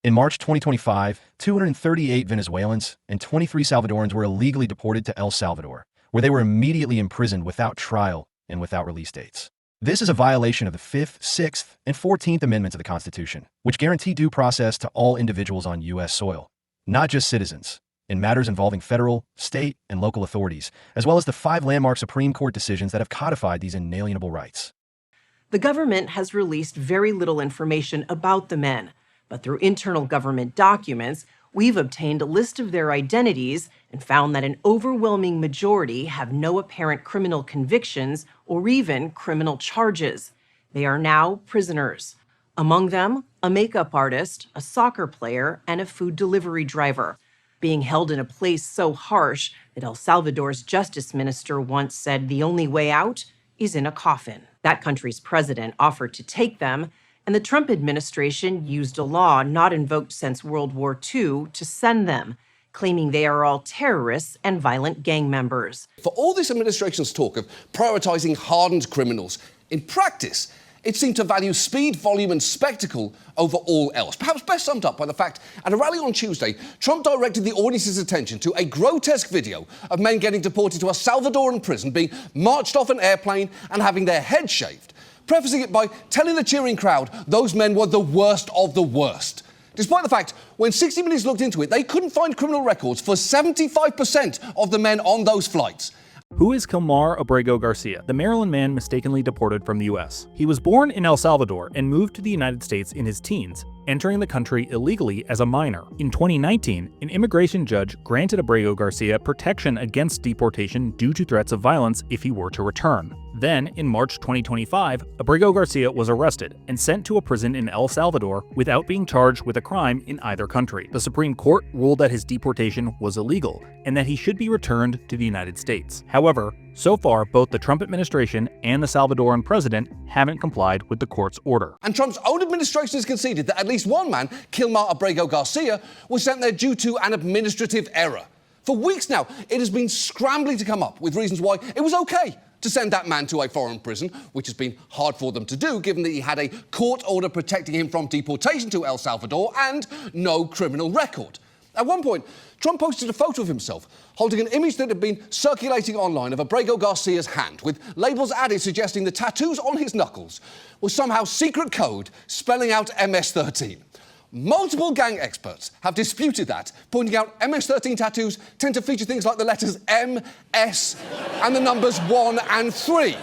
In March 2025, 238 Venezuelans and 23 Salvadorans were illegally deported to El Salvador, where they were immediately imprisoned without trial and without release dates. This is a violation of the 5th, 6th, and 14th Amendments of the Constitution, which guarantee due process to all individuals on U.S. soil, not just citizens, in matters involving federal, state, and local authorities, as well as the 5 landmark Supreme Court decisions that have codified these inalienable rights. The government has released very little information about the men, but through internal government documents, we've obtained a list of their identities and found that an overwhelming majority have no apparent criminal convictions or even criminal charges. They are now prisoners. Among them, a makeup artist, a soccer player, and a food delivery driver, being held in a place so harsh that El Salvador's justice minister once said the only way out is in a coffin. That country's president offered to take them, and the Trump administration used a law not invoked since World War II to send them, claiming they are all terrorists and violent gang members. For all this administration's talk of prioritizing hardened criminals, in practice, it seemed to value speed, volume, and spectacle over all else. Perhaps best summed up by the fact, at a rally on Tuesday, Trump directed the audience's attention to a grotesque video of men getting deported to a Salvadoran prison, being marched off an airplane, and having their heads shaved, prefacing it by telling the cheering crowd those men were the worst of the worst. Despite the fact, when 60 Minutes looked into it, they couldn't find criminal records for 75% of the men on those flights. Who is Kilmar Abrego Garcia, the Maryland man mistakenly deported from the U.S.? He was born in El Salvador and moved to the United States in his teens, entering the country illegally as a minor. In 2019, an immigration judge granted Abrego Garcia protection against deportation due to threats of violence if he were to return. Then, in March 2025, Abrego Garcia was arrested and sent to a prison in El Salvador without being charged with a crime in either country. The Supreme Court ruled that his deportation was illegal and that he should be returned to the United States. However, so far, both the Trump administration and the Salvadoran president haven't complied with the court's order. And Trump's own administration has conceded that at least one man, Kilmar Abrego Garcia, was sent there due to an administrative error. For weeks now, it has been scrambling to come up with reasons why it was okay to send that man to a foreign prison, which has been hard for them to do given that he had a court order protecting him from deportation to El Salvador and no criminal record. At one point, Trump posted a photo of himself holding an image that had been circulating online of Abrego Garcia's hand, with labels added suggesting the tattoos on his knuckles were somehow secret code spelling out MS-13. Multiple gang experts have disputed that, pointing out MS-13 tattoos tend to feature things like the letters M, S, and the numbers 1 and 3.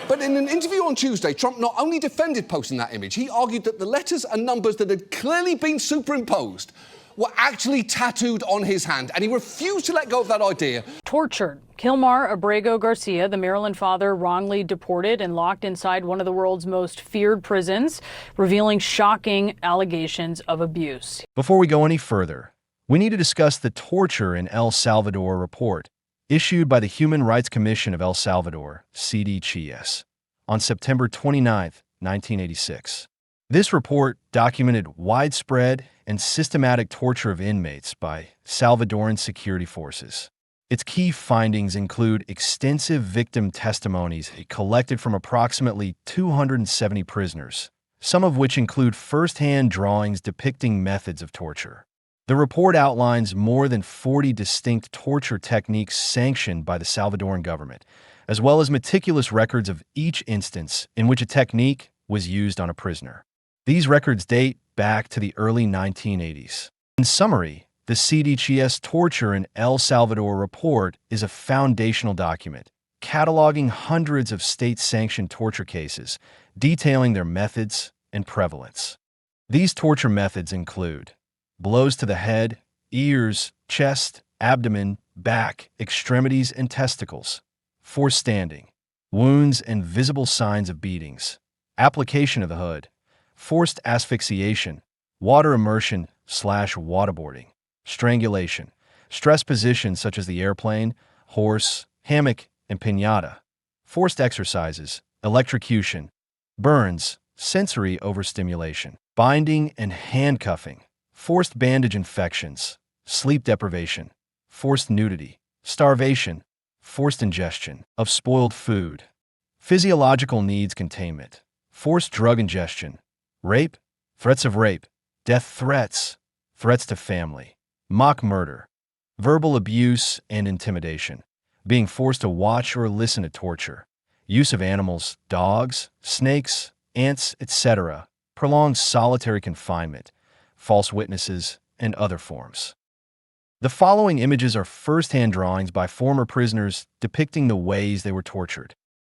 But in an interview on Tuesday, Trump not only defended posting that image, he argued that the letters and numbers that had clearly been superimposed were actually tattooed on his hand, and he refused to let go of that idea. Tortured. Kilmar Abrego Garcia, the Maryland father, wrongly deported and locked inside one of the world's most feared prisons, revealing shocking allegations of abuse. Before we go any further, we need to discuss the Torture in El Salvador report issued by the Human Rights Commission of El Salvador, CECOT, on September 29, 1986. This report documented widespread and systematic torture of inmates by Salvadoran security forces. Its key findings include extensive victim testimonies collected from approximately 270 prisoners, some of which include first-hand drawings depicting methods of torture. The report outlines more than 40 distinct torture techniques sanctioned by the Salvadoran government, as well as meticulous records of each instance in which a technique was used on a prisoner. These records date back to the early 1980s. In summary, the CECOT Torture in El Salvador report is a foundational document, cataloging hundreds of state-sanctioned torture cases, detailing their methods and prevalence. These torture methods include blows to the head, ears, chest, abdomen, back, extremities, and testicles, forced standing, wounds and visible signs of beatings, application of the hood, forced asphyxiation, water immersion / waterboarding, strangulation, stress positions such as the airplane, horse, hammock, and piñata, forced exercises, electrocution, burns, sensory overstimulation, binding and handcuffing, forced bandage infections, sleep deprivation, forced nudity, starvation, forced ingestion of spoiled food, physiological needs containment, forced drug ingestion, rape, threats of rape, death threats, threats to family, mock murder, verbal abuse and intimidation, being forced to watch or listen to torture, use of animals, dogs, snakes, ants, etc., prolonged solitary confinement, false witnesses, and other forms. The following images are first-hand drawings by former prisoners depicting the ways they were tortured.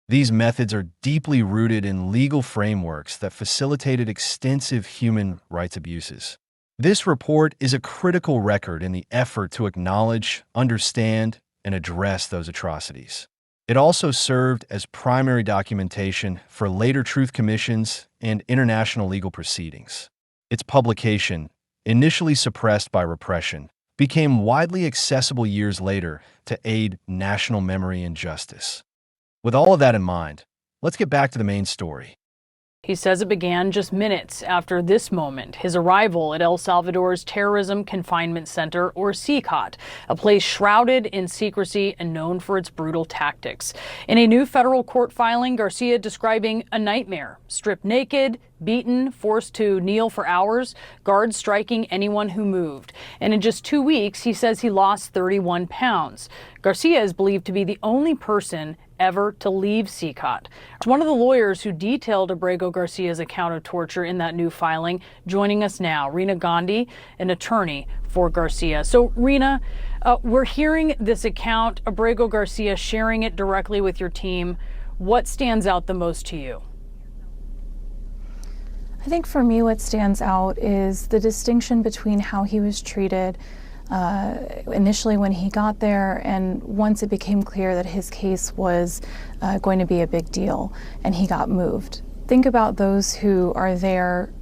These methods are deeply rooted in legal frameworks that facilitated extensive human rights abuses. This report is a critical record in the effort to acknowledge, understand, and address those atrocities. It also served as primary documentation for later truth commissions and international legal proceedings. Its publication, initially suppressed by repression, became widely accessible years later to aid national memory and justice. With all of that in mind, let's get back to the main story. He says it began just minutes after this moment, his arrival at El Salvador's Terrorism Confinement Center, or CECOT, a place shrouded in secrecy and known for its brutal tactics. In a new federal court filing, Garcia describing a nightmare, stripped naked, beaten, forced to kneel for hours, guards striking anyone who moved. And in just 2 weeks, he says he lost 31 pounds. Garcia is believed to be the only person ever to leave CECOT. One of the lawyers who detailed Abrego Garcia's account of torture in that new filing, joining us now, Rina Gandhi, an attorney for Garcia. So, Rina, we're hearing this account, Abrego Garcia sharing it directly with your team. What stands out the most to you? I think for me what stands out is the distinction between how he was treated initially when he got there and once it became clear that his case was going to be a big deal and he got moved. Think about those who are there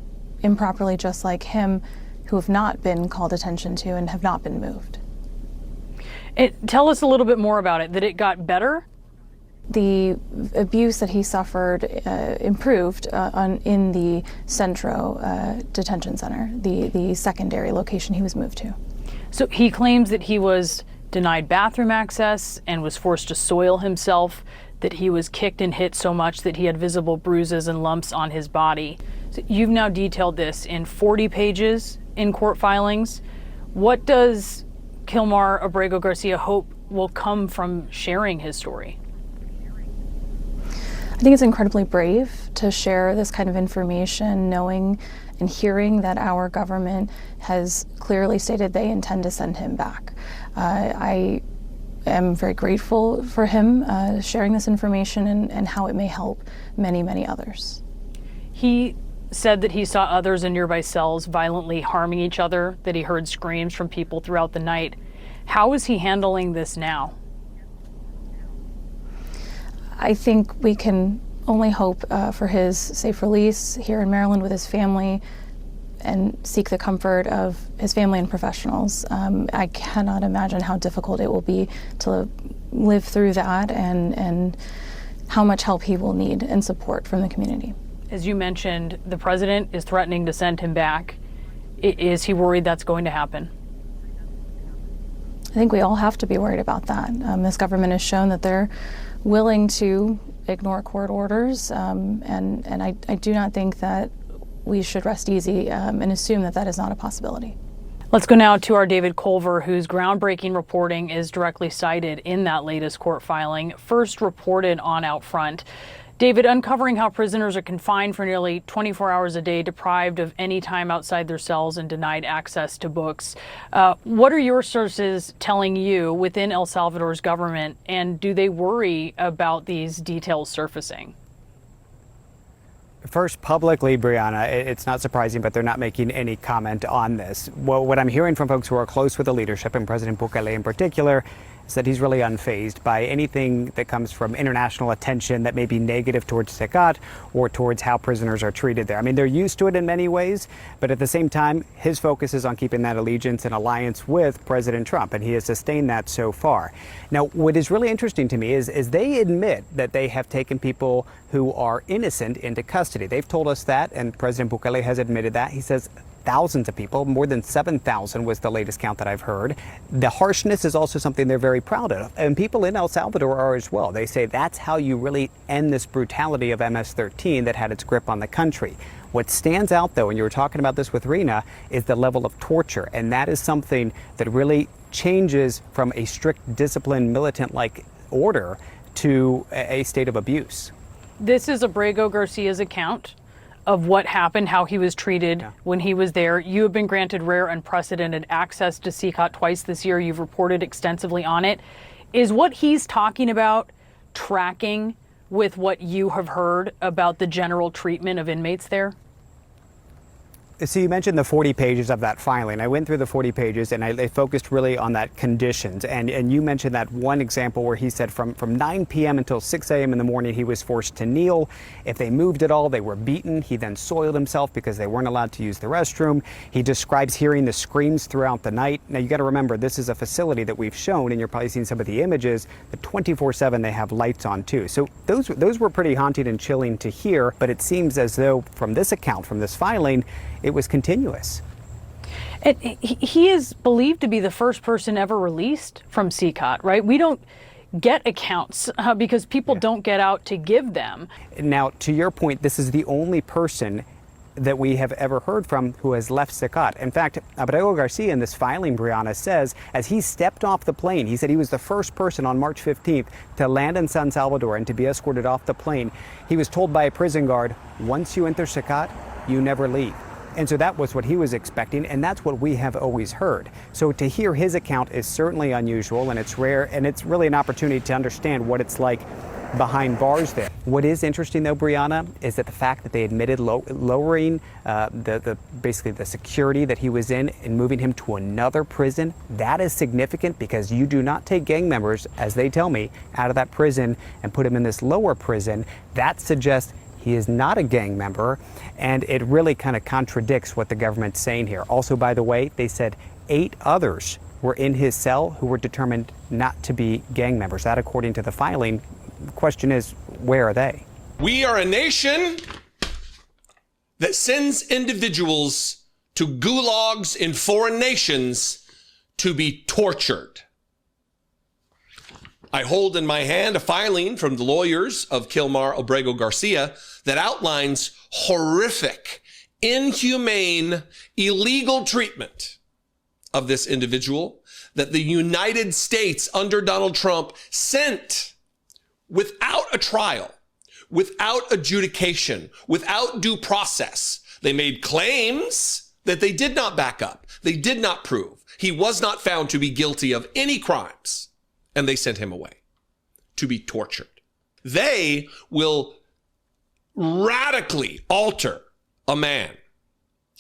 improperly just like him, who have not been called attention to and have not been moved. Tell us a little bit more about it, that it got better? The abuse that he suffered improved in the Centro Detention Center, the secondary location he was moved to. So he claims that he was denied bathroom access and was forced to soil himself, that he was kicked and hit so much that he had visible bruises and lumps on his body. So you've now detailed this in 40 pages in court filings. What does Kilmar Abrego Garcia hope will come from sharing his story? I think it's incredibly brave to share this kind of information, knowing and hearing that our government has clearly stated they intend to send him back. I am very grateful for him sharing this information and how it may help many, many others. He said that he saw others in nearby cells violently harming each other, that he heard screams from people throughout the night. How is he handling this now? I think we can only hope for his safe release here in Maryland with his family and seek the comfort of his family and professionals. I cannot imagine how difficult it will be to live through that and how much help he will need and support from the community. As you mentioned, the president is threatening to send him back. Is he worried that's going to happen? I think we all have to be worried about that. This government has shown that they're willing to ignore court orders, and I do not think that we should rest easy and assume that that is not a possibility. Let's go now to our David Culver, whose groundbreaking reporting is directly cited in that latest court filing, first reported on Out Front. David, uncovering how prisoners are confined for nearly 24 hours a day, deprived of any time outside their cells and denied access to books. What are your sources telling you within El Salvador's government, and do they worry about these details surfacing? First, publicly, Brianna, it's not surprising, but they're not making any comment on this. Well, what I'm hearing from folks who are close with the leadership, and President Bukele in particular, is that he's really unfazed by anything that comes from international attention that may be negative towards CECOT or towards how prisoners are treated there. I mean, they're used to it in many ways, but at the same time, his focus is on keeping that allegiance and alliance with President Trump, and he has sustained that so far. Now, what is really interesting to me is they admit that they have taken people who are innocent into custody. They've told us that, and President Bukele has admitted that. He says thousands of people, more than 7,000 was the latest count that I've heard. The harshness is also something they're very proud of, and people in El Salvador are as well. They say that's how you really end this brutality of MS-13 that had its grip on the country. What stands out, though, and you were talking about this with Rena, is the level of torture. And that is something that really changes from a strict discipline militant-like order to a state of abuse. This is Abrego Garcia's account of what happened, how he was treated when he was there. You have been granted rare, unprecedented access to CECOT twice this year. You've reported extensively on it. Is what he's talking about tracking with what you have heard about the general treatment of inmates there? So you mentioned the 40 pages of that filing. I went through the 40 pages and I focused really on that conditions. And you mentioned that one example where he said from 9 p.m. until 6 a.m. in the morning, he was forced to kneel. If they moved at all, they were beaten. He then soiled himself because they weren't allowed to use the restroom. He describes hearing the screams throughout the night. Now, you got to remember, this is a facility that we've shown, and you're probably seeing some of the images, that 24/7 they have lights on too. So those were pretty haunting and chilling to hear, but it seems as though from this account, from this filing, it was continuous. He is believed to be the first person ever released from CECOT, right? We don't get accounts because people don't get out to give them. Now, to your point, this is the only person that we have ever heard from who has left CECOT. In fact, Abrego Garcia in this filing, Brianna, says as he stepped off the plane, he said he was the first person on March 15th to land in San Salvador and to be escorted off the plane. He was told by a prison guard, once you enter CECOT, you never leave. And so that was what he was expecting, and that's what we have always heard. So to hear his account is certainly unusual, and it's rare, and it's really an opportunity to understand what it's like behind bars there. What is interesting, though, Brianna, is that the fact that they admitted lowering basically the security that he was in and moving him to another prison, that is significant because you do not take gang members, as they tell me, out of that prison and put him in this lower prison. That suggests he is not a gang member, and it really kind of contradicts what the government's saying here. Also, by the way, they said 8 others were in his cell who were determined not to be gang members. That, according to the filing. The question is, where are they? We are a nation that sends individuals to gulags in foreign nations to be tortured. I hold in my hand a filing from the lawyers of Kilmar Abrego Garcia that outlines horrific, inhumane, illegal treatment of this individual that the United States under Donald Trump sent without a trial, without adjudication, without due process. They made claims that they did not back up. They did not prove. He was not found to be guilty of any crimes. And they sent him away to be tortured. They will radically alter a man.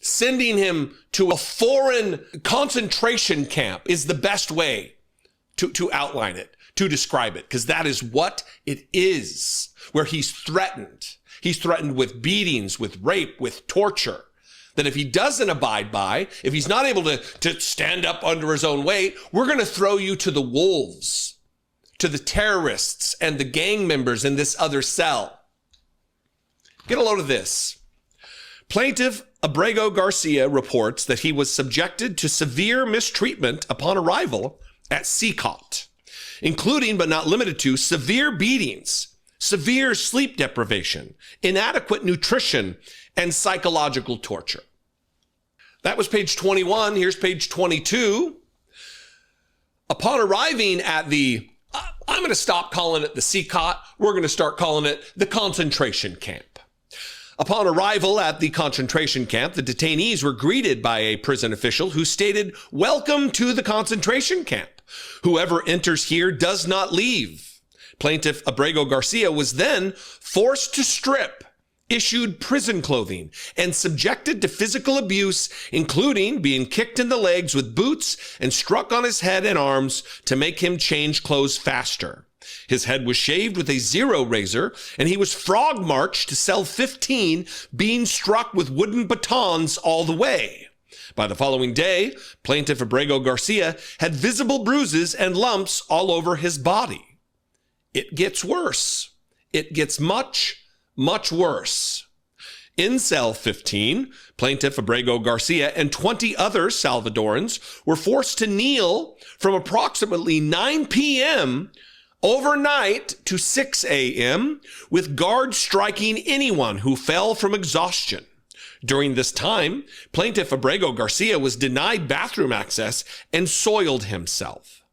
Sending him to a foreign concentration camp is the best way to outline it, to describe it, because that is what it is, where he's threatened. He's threatened with beatings, with rape, with torture. That if he doesn't abide by, if he's not able to stand up under his own weight, we're going to throw you to the wolves, to the terrorists and the gang members in this other cell. Get a load of this. Plaintiff Abrego Garcia reports that he was subjected to severe mistreatment upon arrival at CECOT, including but not limited to severe beatings, severe sleep deprivation, inadequate nutrition, and psychological torture. That was page 21. Here's page 22. Upon arriving at I'm going to stop calling it the CECOT. We're going to start calling it the concentration camp. Upon arrival at the concentration camp, the detainees were greeted by a prison official who stated, "Welcome to the concentration camp. Whoever enters here does not leave." Plaintiff Abrego Garcia was then forced to strip, issued prison clothing, and subjected to physical abuse, including being kicked in the legs with boots and struck on his head and arms to make him change clothes faster. His head was shaved with a zero razor, and he was frog marched to cell 15, being struck with wooden batons all the way. By the following day, Plaintiff Abrego Garcia had visible bruises and lumps all over his body. It gets worse. It gets much, much worse. In cell 15, Plaintiff Abrego Garcia and 20 other Salvadorans were forced to kneel from approximately 9 p.m. overnight to 6 a.m., with guards striking anyone who fell from exhaustion. During this time, plaintiff Abrego Garcia was denied bathroom access and soiled himself.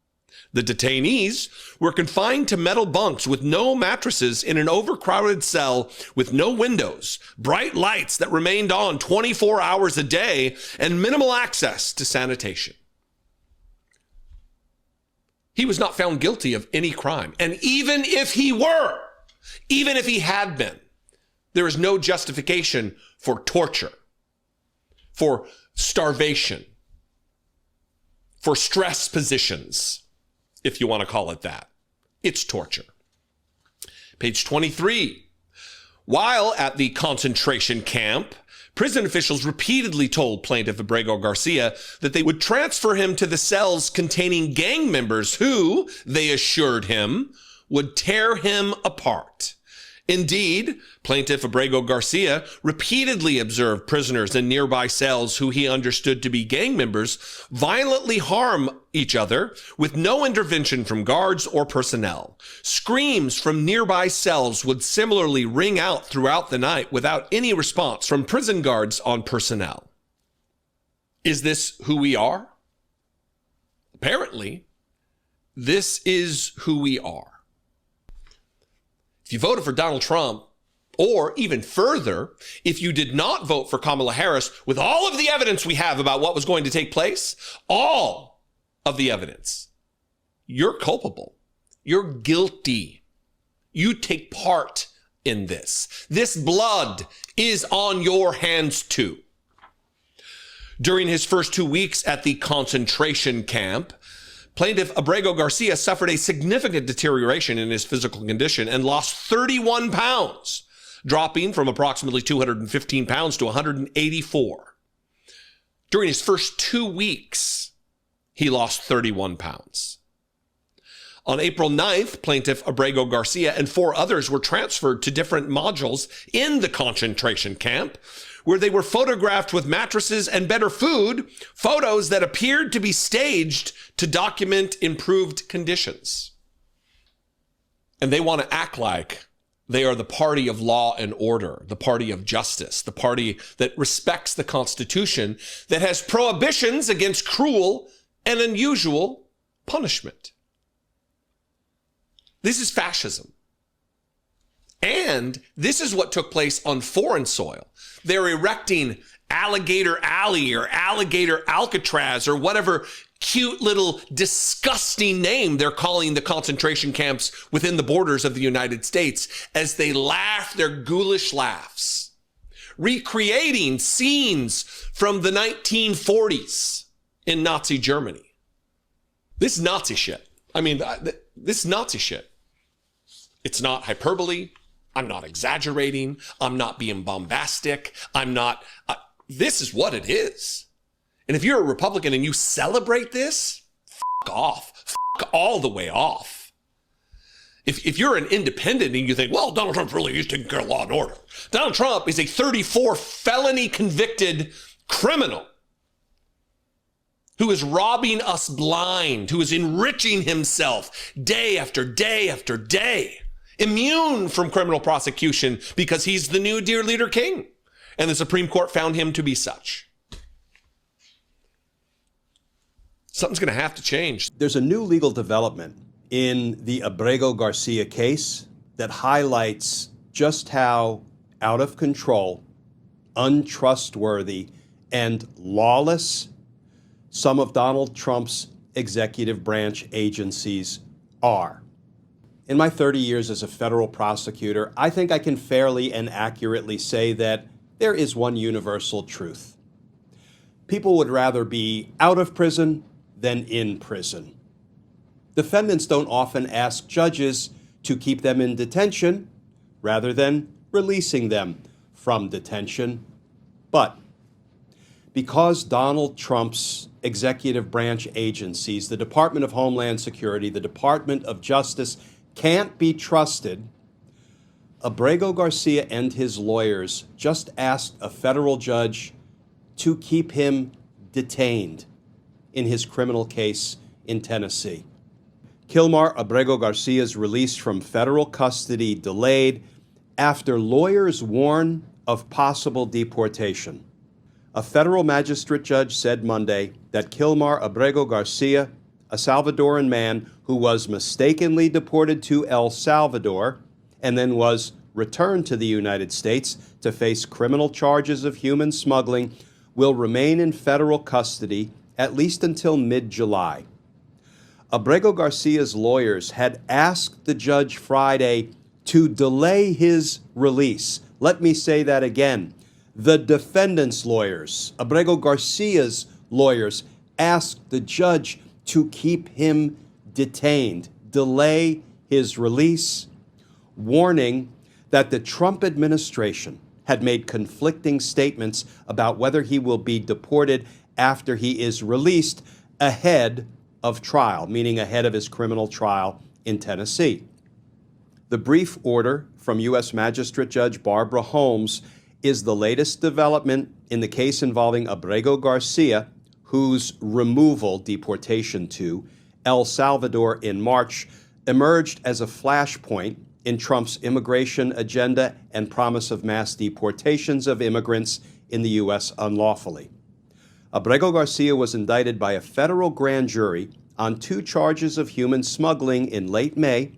The detainees were confined to metal bunks with no mattresses in an overcrowded cell with no windows, bright lights that remained on 24 hours a day, and minimal access to sanitation. He was not found guilty of any crime. And even if he were, even if he had been, there is no justification for torture, for starvation, for stress positions, if you want to call it that. It's torture. Page 23. While at the concentration camp, prison officials repeatedly told plaintiff Abrego Garcia that they would transfer him to the cells containing gang members who, they assured him, would tear him apart. Indeed, plaintiff Abrego Garcia repeatedly observed prisoners in nearby cells who he understood to be gang members violently harm each other with no intervention from guards or personnel. Screams from nearby cells would similarly ring out throughout the night without any response from prison guards on personnel. Is this who we are? Apparently, this is who we are. If you voted for Donald Trump, or even further, if you did not vote for Kamala Harris, with all of the evidence we have about what was going to take place, all of the evidence, you're culpable. You're guilty. You take part in this. This blood is on your hands too. During his first 2 weeks at the concentration camp, plaintiff Abrego Garcia suffered a significant deterioration in his physical condition and lost 31 pounds, dropping from approximately 215 pounds to 184. During his first 2 weeks, he lost 31 pounds. On April 9th, plaintiff Abrego Garcia and 4 others were transferred to different modules in the concentration camp, where they were photographed with mattresses and better food, photos that appeared to be staged to document improved conditions. And they want to act like they are the party of law and order, the party of justice, the party that respects the Constitution, that has prohibitions against cruel and unusual punishment. This is fascism. And this is what took place on foreign soil. They're erecting Alligator Alley or Alligator Alcatraz or whatever cute little disgusting name they're calling the concentration camps within the borders of the United States as they laugh their ghoulish laughs, recreating scenes from the 1940s in Nazi Germany. This is Nazi shit. I mean, this is Nazi shit. It's not hyperbole. I'm not exaggerating. I'm not being bombastic. This is what it is. And if you're a Republican and you celebrate this, fuck off. Fuck all the way off. If you're an independent and you think, well, Donald Trump really is taking care of law and order. Donald Trump is a 34 felony convicted criminal who is robbing us blind, who is enriching himself day after day after day, immune from criminal prosecution because he's the new dear leader king. And the Supreme Court found him to be such. Something's going to have to change. There's a new legal development in the Abrego Garcia case that highlights just how out of control, untrustworthy, and lawless some of Donald Trump's executive branch agencies are. In my 30 years as a federal prosecutor, I think I can fairly and accurately say that there is one universal truth. People would rather be out of prison than in prison. Defendants don't often ask judges to keep them in detention rather than releasing them from detention. But because Donald Trump's executive branch agencies, the Department of Homeland Security, the Department of Justice, can't be trusted, Abrego Garcia and his lawyers just asked a federal judge to keep him detained in his criminal case in Tennessee. Kilmar Abrego Garcia's release from federal custody delayed after lawyers warn of possible deportation. A federal magistrate judge said Monday that Kilmar Abrego Garcia, a Salvadoran man who was mistakenly deported to El Salvador and then was returned to the United States to face criminal charges of human smuggling, will remain in federal custody at least until mid-July. Abrego Garcia's lawyers had asked the judge Friday to delay his release. Let me say that again. The defendant's lawyers, Abrego Garcia's lawyers, asked the judge to keep him detained, delay his release, warning that the Trump administration had made conflicting statements about whether he will be deported after he is released ahead of trial, meaning ahead of his criminal trial in Tennessee. The brief order from U.S. Magistrate Judge Barbara Holmes is the latest development in the case involving Abrego Garcia, whose removal, deportation to El Salvador in March, emerged as a flashpoint in Trump's immigration agenda and promise of mass deportations of immigrants in the U.S. unlawfully. Abrego Garcia was indicted by a federal grand jury on 2 charges of human smuggling in late May,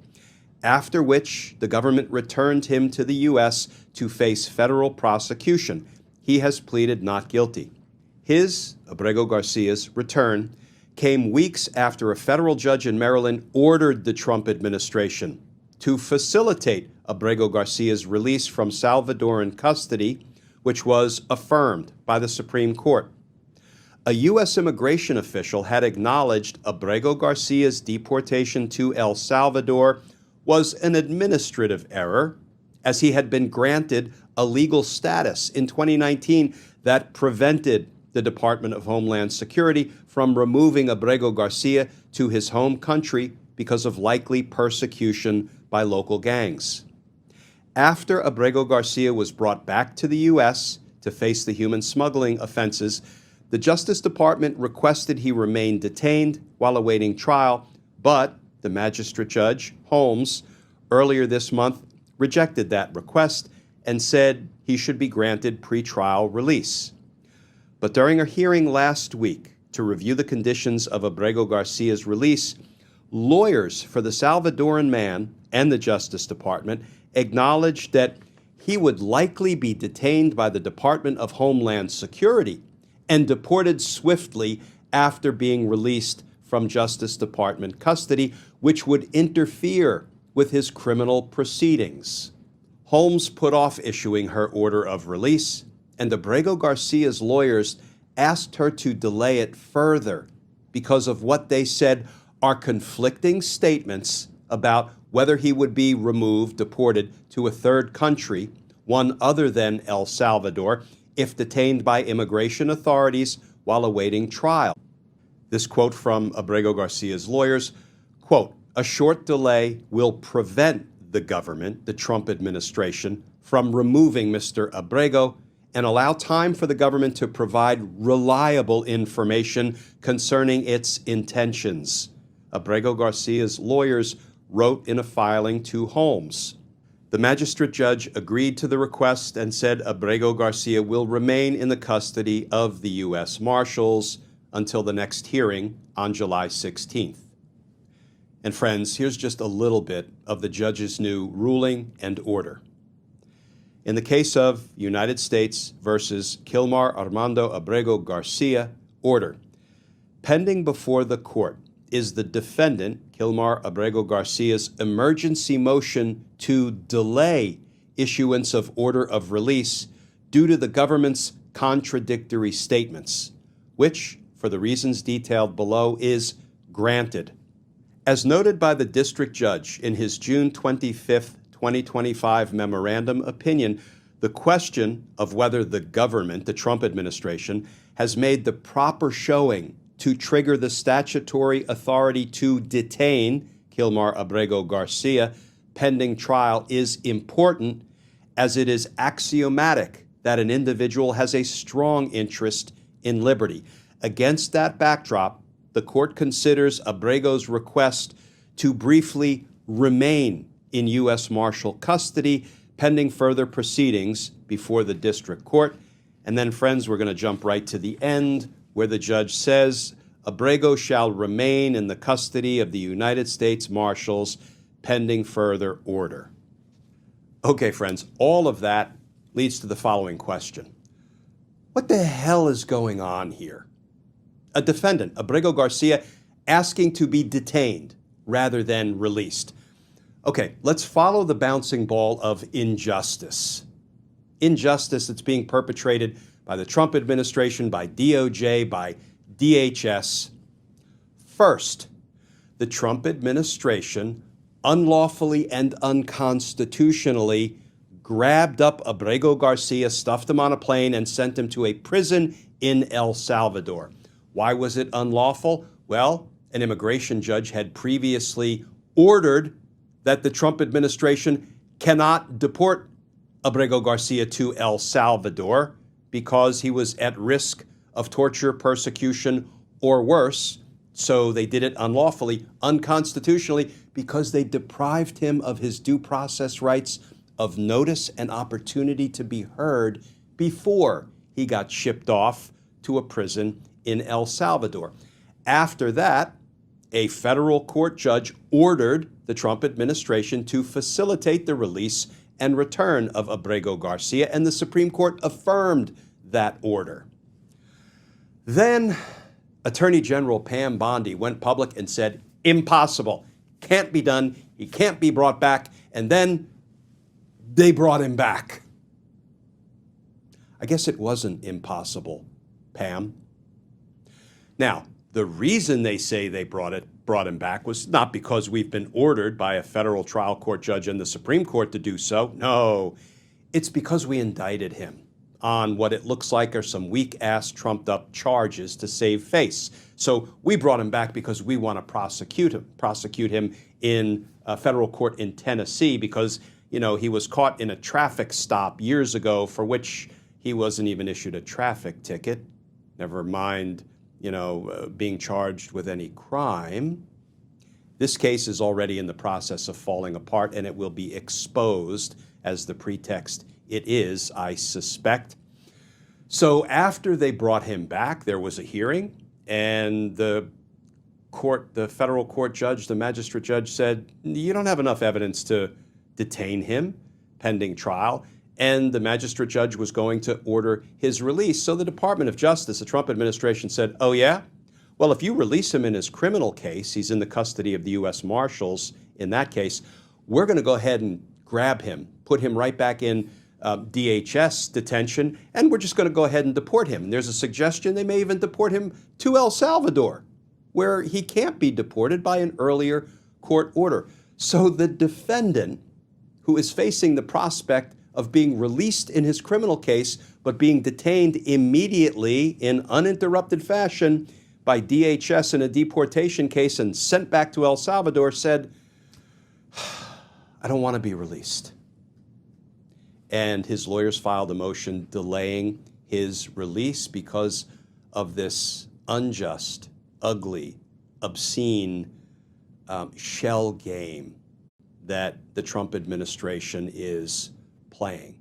after which the government returned him to the U.S. to face federal prosecution. He has pleaded not guilty. His, Abrego Garcia's, return came weeks after a federal judge in Maryland ordered the Trump administration to facilitate Abrego Garcia's release from Salvadoran custody, which was affirmed by the Supreme Court. A U.S. immigration official had acknowledged Abrego Garcia's deportation to El Salvador was an administrative error, as he had been granted a legal status in 2019 that prevented the Department of Homeland Security from removing Abrego Garcia to his home country because of likely persecution by local gangs. After Abrego Garcia was brought back to the U.S. to face the human smuggling offenses, the Justice Department requested he remain detained while awaiting trial, but the magistrate judge, Holmes, earlier this month rejected that request and said he should be granted pretrial release. But during a hearing last week to review the conditions of Abrego Garcia's release, lawyers for the Salvadoran man and the Justice Department acknowledged that he would likely be detained by the Department of Homeland Security and deported swiftly after being released from Justice Department custody, which would interfere with his criminal proceedings. Holmes put off issuing her order of release, and Abrego Garcia's lawyers asked her to delay it further because of what they said are conflicting statements about whether he would be removed, deported to a third country, one other than El Salvador, if detained by immigration authorities while awaiting trial. This quote from Abrego Garcia's lawyers, quote, "A short delay will prevent the government, the Trump administration, from removing Mr. Abrego and allow time for the government to provide reliable information concerning its intentions," Abrego Garcia's lawyers wrote in a filing to Holmes. The magistrate judge agreed to the request and said Abrego Garcia will remain in the custody of the U.S. Marshals until the next hearing on July 16th. And friends, here's just a little bit of the judge's new ruling and order. In the case of United States versus Kilmar Armando Abrego Garcia, order. Pending before the court is the defendant, Kilmar Abrego Garcia's emergency motion to delay issuance of order of release due to the government's contradictory statements, which, for the reasons detailed below, is granted. As noted by the district judge in his June 25, 2025 memorandum opinion, the question of whether the government, the Trump administration, has made the proper showing to trigger the statutory authority to detain Kilmar Abrego Garcia pending trial is important, as it is axiomatic that an individual has a strong interest in liberty. Against that backdrop, the court considers Abrego's request to briefly remain in U.S. Marshal custody pending further proceedings before the district court. And then, friends, we're going to jump right to the end where the judge says, Abrego shall remain in the custody of the United States Marshals pending further order. Okay, friends, all of that leads to the following question. What the hell is going on here? A defendant, Abrego Garcia, asking to be detained rather than released. Okay, let's follow the bouncing ball of injustice. Injustice that's being perpetrated by the Trump administration, by DOJ, by DHS. First, the Trump administration unlawfully and unconstitutionally grabbed up Abrego Garcia, stuffed him on a plane, and sent him to a prison in El Salvador. Why was it unlawful? Well, an immigration judge had previously ordered that the Trump administration cannot deport Abrego Garcia to El Salvador because he was at risk of torture, persecution, or worse. So they did it unlawfully, unconstitutionally, because they deprived him of his due process rights of notice and opportunity to be heard before he got shipped off to a prison in El Salvador. After that, a federal court judge ordered the Trump administration to facilitate the release and return of Abrego Garcia, and the Supreme Court affirmed that order. Then Attorney General Pam Bondi went public and said, impossible, can't be done, he can't be brought back, and then they brought him back. I guess it wasn't impossible, Pam. Now, the reason they say they brought him back was not because we've been ordered by a federal trial court judge and the Supreme Court to do so. No, it's because we indicted him on what it looks like are some weak-ass, trumped-up charges to save face. So we brought him back because we want to prosecute him in a federal court in Tennessee because, you know, he was caught in a traffic stop years ago for which he wasn't even issued a traffic ticket, never mind, being charged with any crime. This case is already in the process of falling apart, and it will be exposed as the pretext it is, I suspect. So after they brought him back, there was a hearing, and the federal court judge, the magistrate judge said, you don't have enough evidence to detain him pending trial. And the magistrate judge was going to order his release. So the Department of Justice, the Trump administration said, oh yeah? Well, if you release him in his criminal case, he's in the custody of the U.S. Marshals in that case, we're going to go ahead and grab him, put him right back in DHS detention, and we're just going to go ahead and deport him. And there's a suggestion they may even deport him to El Salvador, where he can't be deported by an earlier court order. So the defendant, who is facing the prospect of being released in his criminal case, but being detained immediately in uninterrupted fashion by DHS in a deportation case and sent back to El Salvador, said, I don't want to be released. And his lawyers filed a motion delaying his release because of this unjust, ugly, obscene shell game that the Trump administration is playing.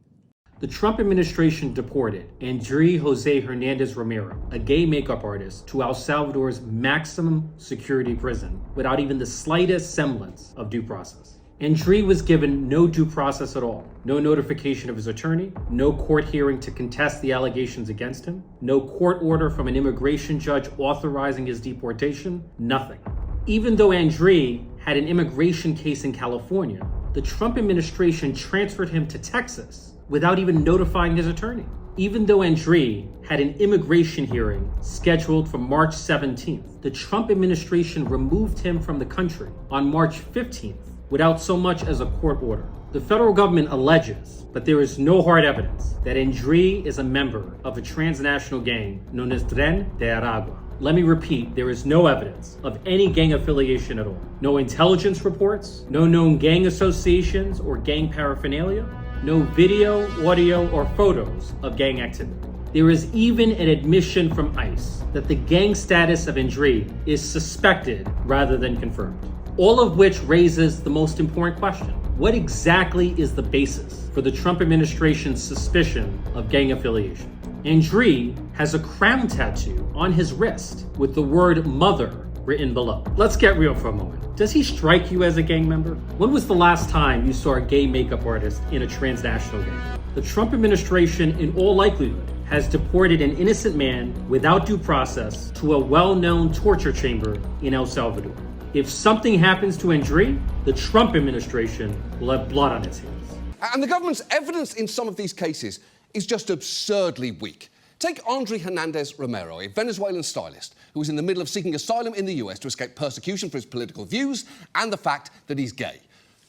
The Trump administration deported André Jose Hernandez Romero, a gay makeup artist, to El Salvador's maximum security prison without even the slightest semblance of due process. André was given no due process at all, no notification of his attorney, no court hearing to contest the allegations against him, no court order from an immigration judge authorizing his deportation, nothing. Even though André had an immigration case in California, the Trump administration transferred him to Texas without even notifying his attorney. Even though André had an immigration hearing scheduled for March 17th, the Trump administration removed him from the country on March 15th without so much as a court order. The federal government alleges, but there is no hard evidence, that André is a member of a transnational gang known as Tren de Aragua. Let me repeat, there is no evidence of any gang affiliation at all. No intelligence reports, no known gang associations or gang paraphernalia, no video, audio, or photos of gang activity. There is even an admission from ICE that the gang status of André is suspected rather than confirmed. all of which raises the most important question. What exactly is the basis for the Trump administration's suspicion of gang affiliation? Andriy has a crown tattoo on his wrist with the word mother written below. Let's get real for a moment. Does he strike you as a gang member? When was the last time you saw a gay makeup artist in a transnational gang? The Trump administration, in all likelihood, has deported an innocent man without due process to a well-known torture chamber in El Salvador. If something happens to Andriy, the Trump administration will have blood on its hands. And the government's evidence in some of these cases is just absurdly weak. Take Andriy Hernandez Romero, a Venezuelan stylist who was in the middle of seeking asylum in the US to escape persecution for his political views and the fact that he's gay.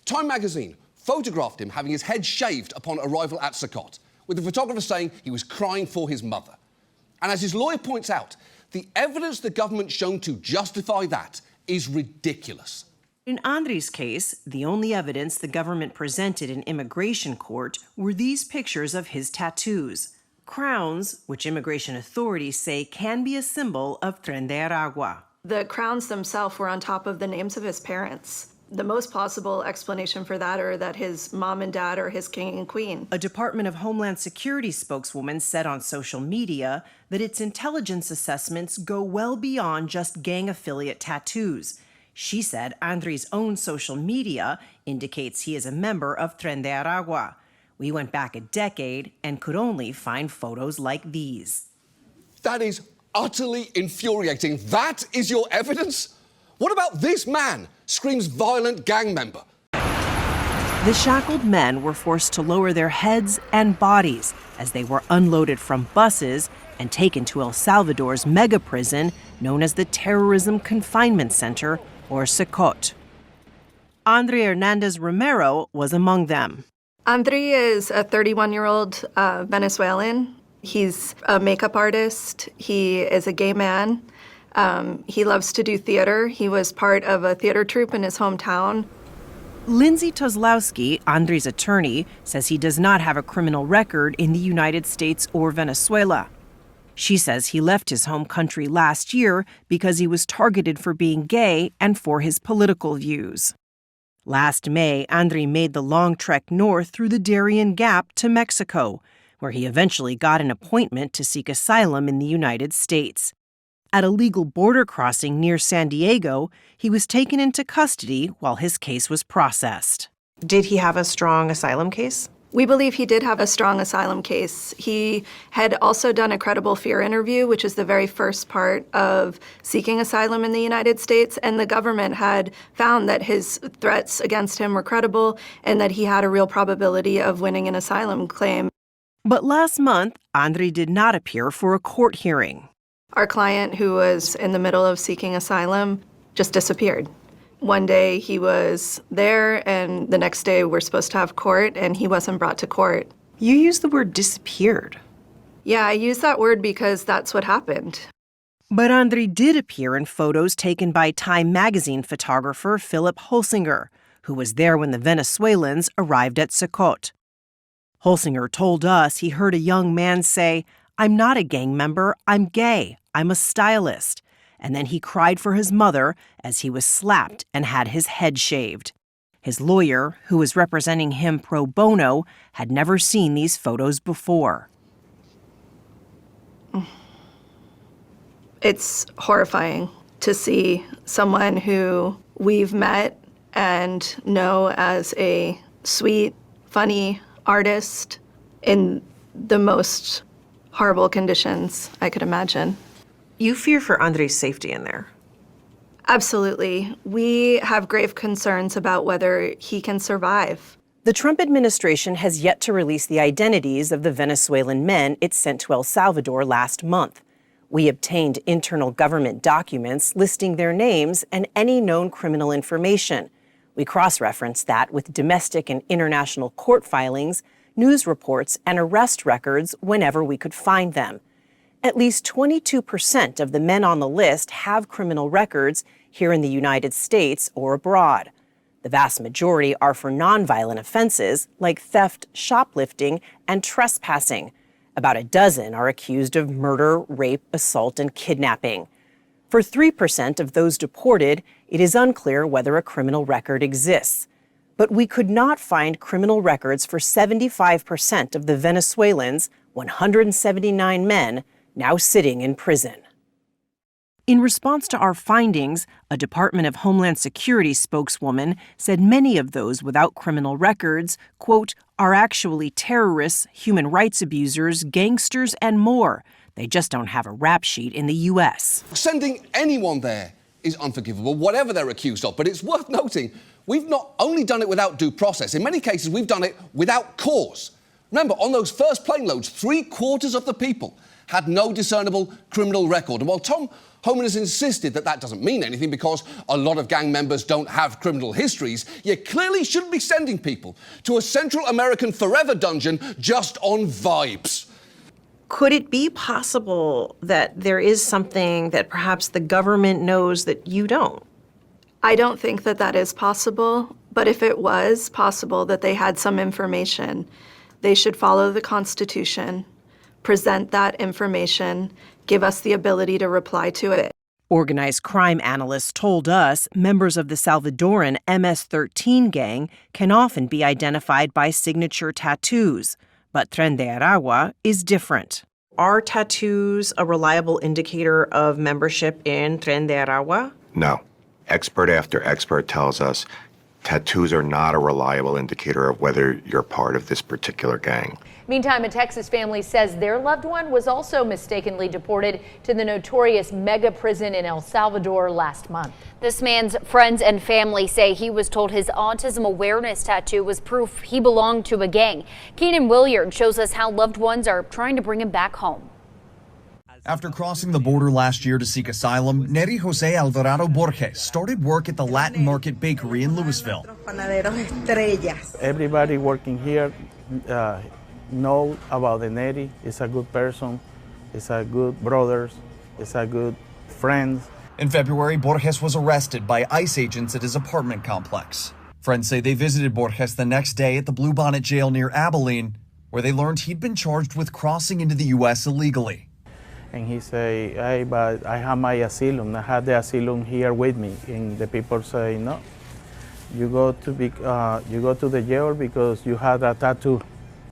Time magazine photographed him having his head shaved upon arrival at CECOT, with the photographer saying he was crying for his mother. And as his lawyer points out, the evidence the government's shown to justify that is ridiculous. In Andriy's case, the only evidence the government presented in immigration court were these pictures of his tattoos. Crowns, which immigration authorities say can be a symbol of Tren de Aragua. The crowns themselves were on top of the names of his parents. The most possible explanation for that are that his mom and dad are his king and queen. A Department of Homeland Security spokeswoman said on social media that its intelligence assessments go well beyond just gang affiliate tattoos. She said Andriy's own social media indicates he is a member of Tren de Aragua. We went back a decade and could only find photos like these. That is utterly infuriating. That is your evidence? What about this man? Screams violent gang member. The shackled men were forced to lower their heads and bodies as they were unloaded from buses and taken to El Salvador's mega prison known as the Terrorism Confinement Center, or CECOT. Andriy Hernandez Romero was among them. Andriy is a 31-year-old Venezuelan. He's a makeup artist. He is a gay man. He loves to do theater. He was part of a theater troupe in his hometown. Lindsay Tozlowski, Andriy's attorney, says he does not have a criminal record in the United States or Venezuela. She says he left his home country last year because he was targeted for being gay and for his political views. Last May, Andriy made the long trek north through the Darien Gap to Mexico, where he eventually got an appointment to seek asylum in the United States. At a legal border crossing near San Diego, he was taken into custody while his case was processed. Did he have a strong asylum case? We believe he did have a strong asylum case. He had also done a credible fear interview, which is the very first part of seeking asylum in the United States, and the government had found that his threats against him were credible and that he had a real probability of winning an asylum claim. But last month, Andriy did not appear for a court hearing. Our client, who was in the middle of seeking asylum, just disappeared. One day he was there, and the next day we're supposed to have court, and he wasn't brought to court. You used the word disappeared. Yeah, I use that word because that's what happened. But Andriy did appear in photos taken by Time magazine photographer Philip Holsinger, who was there when the Venezuelans arrived at CECOT. Holsinger told us he heard a young man say, "I'm not a gang member, I'm gay, I'm a stylist." And then he cried for his mother as he was slapped and had his head shaved. His lawyer, who was representing him pro bono, had never seen these photos before. It's horrifying to see someone who we've met and know as a sweet, funny artist in the most horrible conditions I could imagine. You fear for Andriy's safety in there. Absolutely. We have grave concerns about whether he can survive. The Trump administration has yet to release the identities of the Venezuelan men it sent to El Salvador last month. We obtained internal government documents listing their names and any known criminal information. We cross-referenced that with domestic and international court filings, news reports, and arrest records whenever we could find them. At least 22% of the men on the list have criminal records here in the United States or abroad. The vast majority are for nonviolent offenses like theft, shoplifting, and trespassing. About a dozen are accused of murder, rape, assault, and kidnapping. For 3% of those deported, it is unclear whether a criminal record exists. But we could not find criminal records for 75% of the Venezuelans, 179 men, now sitting in prison. In response to our findings, a Department of Homeland Security spokeswoman said many of those without criminal records, quote, are actually terrorists, human rights abusers, gangsters, and more. They just don't have a rap sheet in the U.S. Sending anyone there is unforgivable, whatever they're accused of. But it's worth noting, we've not only done it without due process, in many cases we've done it without cause. Remember, on those first plane loads, 3/4 of the people had no discernible criminal record. And while Tom Homan has insisted that that doesn't mean anything because a lot of gang members don't have criminal histories, you clearly shouldn't be sending people to a Central American forever dungeon just on vibes. Could it be possible that there is something that perhaps the government knows that you don't? I don't think that that is possible, but if it was possible that they had some information, they should follow the Constitution, present that information, give us the ability to reply to it. Organized crime analysts told us members of the Salvadoran MS-13 gang can often be identified by signature tattoos, but Tren de Aragua is different. Are tattoos a reliable indicator of membership in Tren de Aragua? No. Expert after expert tells us tattoos are not a reliable indicator of whether you're part of this particular gang. Meantime, a Texas family says their loved one was also mistakenly deported to the notorious mega prison in El Salvador last month. This man's friends and family say he was told his autism awareness tattoo was proof he belonged to a gang. Keenan Williard shows us how loved ones are trying to bring him back home. After crossing the border last year to seek asylum, Neri Jose Alvarado Borges started work at the Latin Market Bakery in Louisville. Everybody working here know about the Neri. He's a good person, he's a good brother, he's a good friend. In February, Borges was arrested by ICE agents at his apartment complex. Friends say they visited Borges the next day at the Bluebonnet jail near Abilene, where they learned he'd been charged with crossing into the U.S. illegally. And he say, hey, but I have my asylum. I have the asylum here with me. And the people say, no, you go to the jail because you have a tattoo.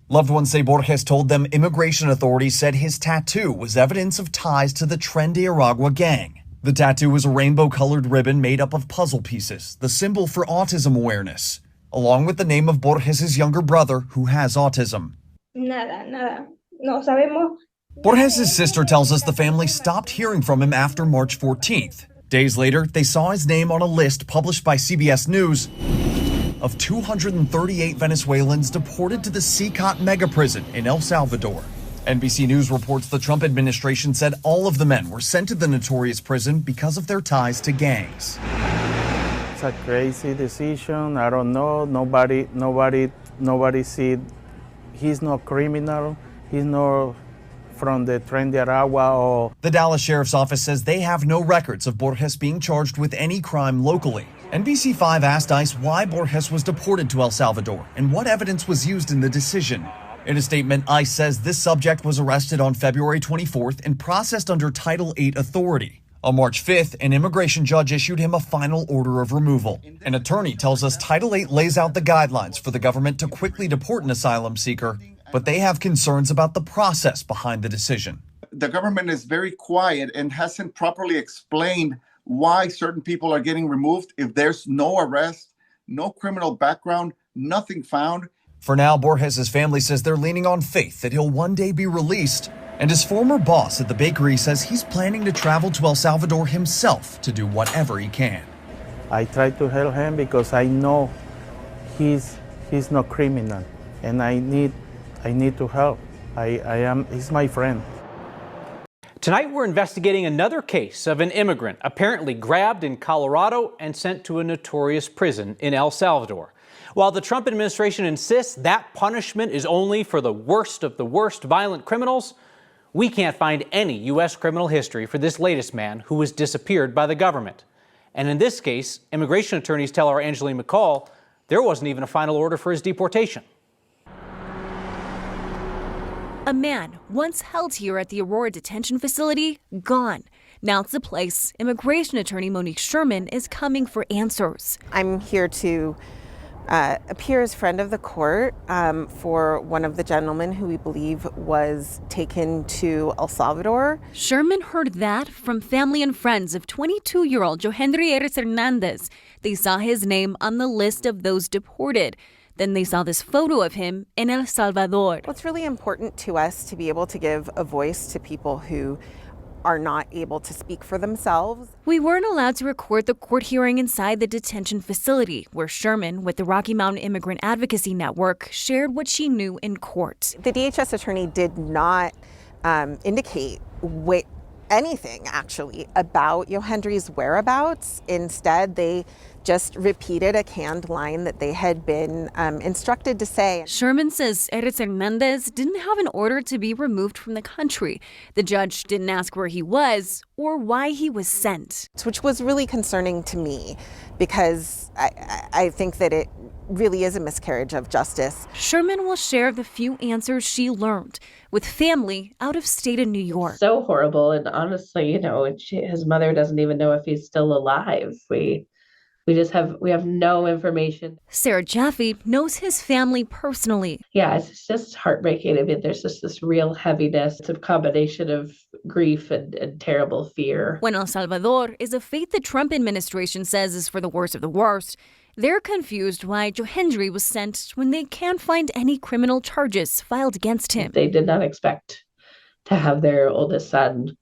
Loved ones say Borges told them immigration authorities said his tattoo was evidence of ties to the Tren de Aragua gang. The tattoo was a rainbow-colored ribbon made up of puzzle pieces, the symbol for autism awareness, along with the name of Borges' younger brother who has autism. Nada. No sabemos. Borges' sister tells us the family stopped hearing from him after March 14th. Days later, they saw his name on a list published by CBS News of 238 Venezuelans deported to the CECOT mega prison in El Salvador. NBC News reports the Trump administration said all of the men were sent to the notorious prison because of their ties to gangs. It's a crazy decision. I don't know. Nobody see. He's no criminal. He's no from the Tren de Aragua or... The Dallas Sheriff's Office says they have no records of Borges being charged with any crime locally. NBC5 asked ICE why Borges was deported to El Salvador and what evidence was used in the decision. In a statement, ICE says this subject was arrested on February 24th and processed under Title VIII authority. On March 5th, an immigration judge issued him a final order of removal. An attorney tells us Title VIII lays out the guidelines for the government to quickly deport an asylum seeker, but they have concerns about the process behind the decision. The government is very quiet and hasn't properly explained why certain people are getting removed if there's no arrest, no criminal background, nothing found. For now, Borges' family says they're leaning on faith that he'll one day be released. And his former boss at the bakery says he's planning to travel to El Salvador himself to do whatever he can. I try to help him because I know he's no criminal, and I need to help. He's my friend. Tonight we're investigating another case of an immigrant apparently grabbed in Colorado and sent to a notorious prison in El Salvador. While the Trump administration insists that punishment is only for the worst of the worst violent criminals, we can't find any U.S. criminal history for this latest man who was disappeared by the government. And in this case, immigration attorneys tell our Angeline McCall there wasn't even a final order for his deportation. A man once held here at the Aurora detention facility, gone. Now it's the place immigration attorney Monique Sherman is coming for answers. I'm here to appear as friend of the court for one of the gentlemen who we believe was taken to El Salvador. Sherman heard that from family and friends of 22-year-old Johendry Hernandez. They saw his name on the list of those deported. Then they saw this photo of him in El Salvador. It's really important to us to be able to give a voice to people who are not able to speak for themselves. We weren't allowed to record the court hearing inside the detention facility, where Sherman, with the Rocky Mountain Immigrant Advocacy Network, shared what she knew in court. The DHS attorney did not indicate anything, actually, about Johendry's whereabouts. Instead, they just repeated a canned line that they had been instructed to say. Sherman says Hernandez didn't have an order to be removed from the country. The judge didn't ask where he was or why he was sent. Which was really concerning to me because I think that it really is a miscarriage of justice. Sherman will share the few answers she learned with family out of state in New York. So horrible. And honestly, his mother doesn't even know if he's still alive. We have no information. Sarah Jaffe knows his family personally. Yeah, it's just heartbreaking. I mean, there's just this real heaviness. It's a combination of grief and terrible fear. When El Salvador is a fate the Trump administration says is for the worst of the worst, they're confused why Johendry was sent when they can't find any criminal charges filed against him. They did not expect to have their oldest son,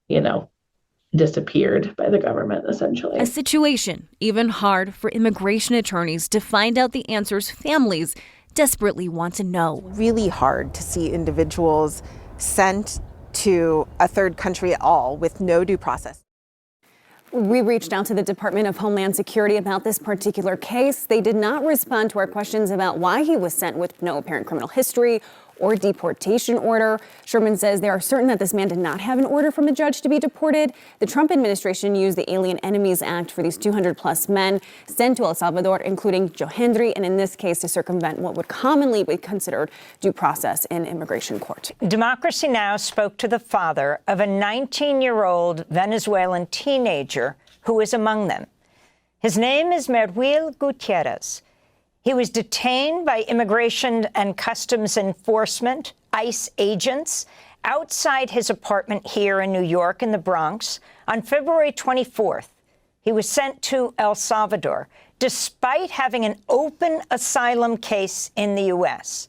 disappeared by the government, essentially. A situation even hard for immigration attorneys to find out the answers families desperately want to know. Really hard to see individuals sent to a third country at all with no due process. We reached out to the Department of Homeland Security about this particular case. They did not respond to our questions about why he was sent with no apparent criminal history or deportation order. Sherman says they are certain that this man did not have an order from a judge to be deported. The Trump administration used the Alien Enemies Act for these 200-plus men sent to El Salvador, including Johendry, and in this case to circumvent what would commonly be considered due process in immigration court. Democracy Now! Spoke to the father of a 19-year-old Venezuelan teenager who was among them. His name is Merwil Gutierrez. He was detained by Immigration and Customs Enforcement, ICE agents, outside his apartment here in New York in the Bronx on February 24th. He was sent to El Salvador, despite having an open asylum case in the U.S.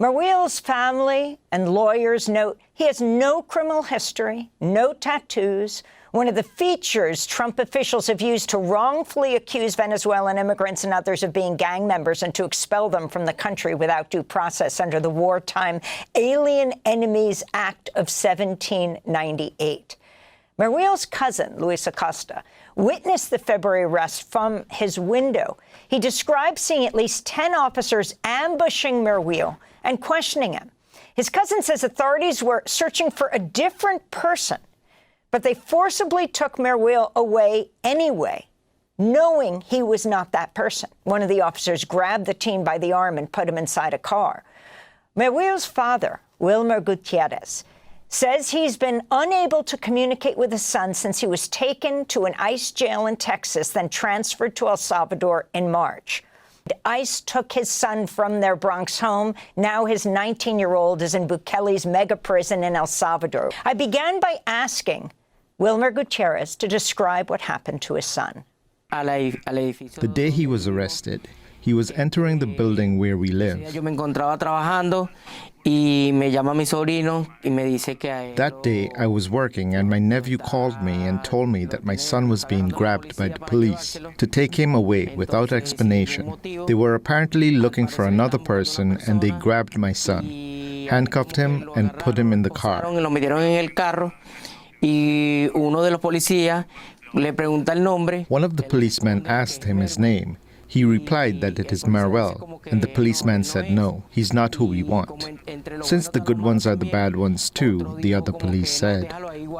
Merwil's family and lawyers note he has no criminal history, no tattoos. One of the features Trump officials have used to wrongfully accuse Venezuelan immigrants and others of being gang members and to expel them from the country without due process under the wartime Alien Enemies Act of 1798. Merwil's cousin, Luis Acosta, witnessed the February arrest from his window. He described seeing at least 10 officers ambushing Merwil and questioning him. His cousin says authorities were searching for a different person, but they forcibly took Merwil away anyway, knowing he was not that person. One of the officers grabbed the teen by the arm and put him inside a car. Merwil's father, Wilmer Gutierrez, says he's been unable to communicate with his son since he was taken to an ICE jail in Texas, then transferred to El Salvador in March. ICE took his son from their Bronx home. Now his 19-year-old is in Bukele's mega prison in El Salvador. I began by asking Wilmer Gutierrez to describe what happened to his son. The day he was arrested, he was entering the building where we live. That day, I was working and my nephew called me and told me that my son was being grabbed by the police to take him away without explanation. They were apparently looking for another person and they grabbed my son, handcuffed him and put him in the car. One of the policemen asked him his name. He replied that it is Merwil, and the policeman said no, he's not who we want. Since the good ones are the bad ones too, the other police said,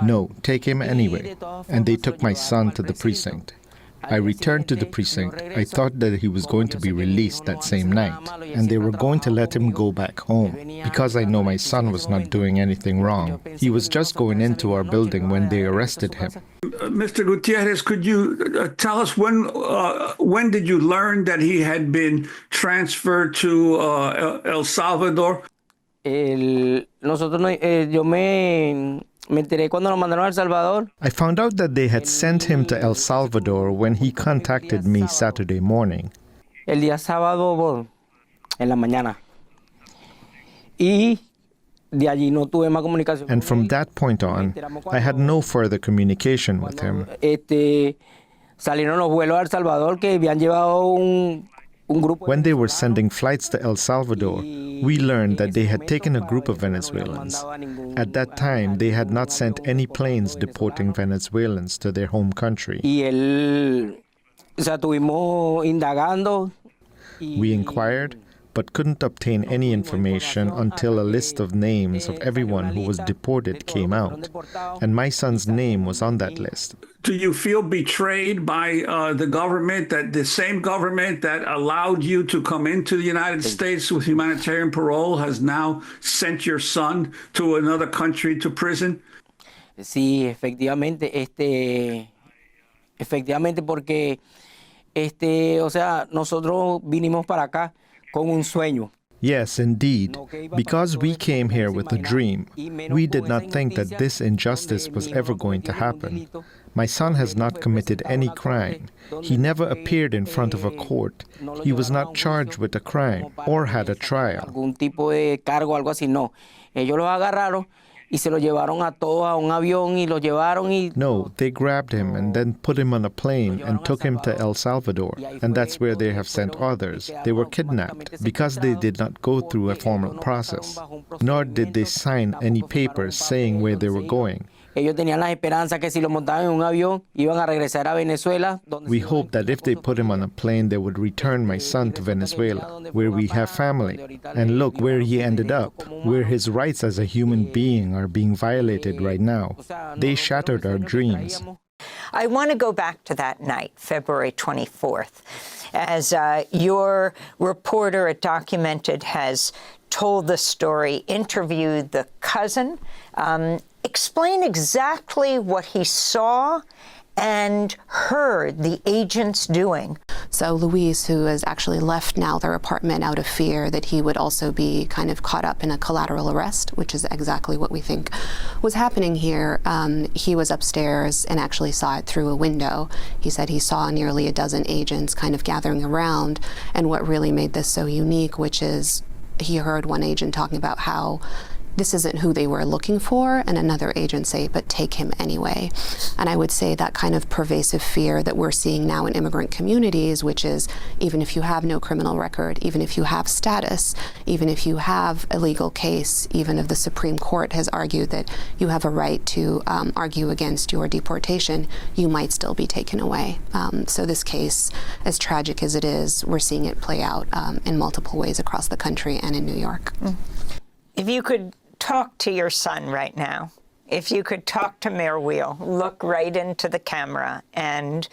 no, take him anyway. And they took my son to the precinct. I returned to the precinct. I thought that he was going to be released that same night, and they were going to let him go back home, because I know my son was not doing anything wrong. He was just going into our building when they arrested him. Mr. Gutierrez, could you tell us when did you learn that he had been transferred to El Salvador? I found out that they had sent him to El Salvador when he contacted me Saturday morning. El día sábado en la mañana. Y de allí no tuve más comunicación. And from that point on, I had no further communication with him. Salieron los vuelos a El Salvador que habían llevado un grupo. When they were sending flights to El Salvador, we learned that they had taken a group of Venezuelans. At that time, they had not sent any planes deporting Venezuelans to their home country. Estuvimos indagando. We inquired, but couldn't obtain any information until a list of names of everyone who was deported came out, and my son's name was on that list. Do you feel betrayed by the government, that the same government that allowed you to come into the United States with humanitarian parole has now sent your son to another country to prison? Sí, efectivamente, porque o sea, nosotros vinimos para acá con un sueño. Yes, indeed. Because we came here with a dream, we did not think that this injustice was ever going to happen. My son has not committed any crime. He never appeared in front of a court. He was not charged with a crime or had a trial. Algún tipo de cargo, algo así, no. Ellos los agarraron y se los llevaron a todos a un avión y los llevaron y... No, they grabbed him and then put him on a plane and took him to El Salvador. And that's where they have sent others. They were kidnapped because they did not go through a formal process, nor did they sign any papers saying where they were going. Ellos tenían la esperanza que si lo montaban en un avión iban a regresar a Venezuela. We hoped that if they put him on a plane, they would return my son to Venezuela, where we have family. And look where he ended up, where his rights as a human being are being violated right now. They shattered our dreams. I want to go back to that night, February 24th, as your reporter at Documented has told the story, interviewed the cousin. Explain exactly what he saw and heard the agents doing. So Luis, who has actually left now their apartment out of fear that he would also be kind of caught up in a collateral arrest, which is exactly what we think was happening here. He was upstairs and actually saw it through a window. He said he saw nearly a dozen agents kind of gathering around. And what really made this so unique, which is he heard one agent talking about how this isn't who they were looking for, and another agent say, but take him anyway. And I would say that kind of pervasive fear that we're seeing now in immigrant communities, which is even if you have no criminal record, even if you have status, even if you have a legal case, even if the Supreme Court has argued that you have a right to argue against your deportation, you might still be taken away. So this case, as tragic as it is, we're seeing it play out in multiple ways across the country and in New York. If you could talk to your son right now, if you could talk to Mayor Wheel, look right into the camera, and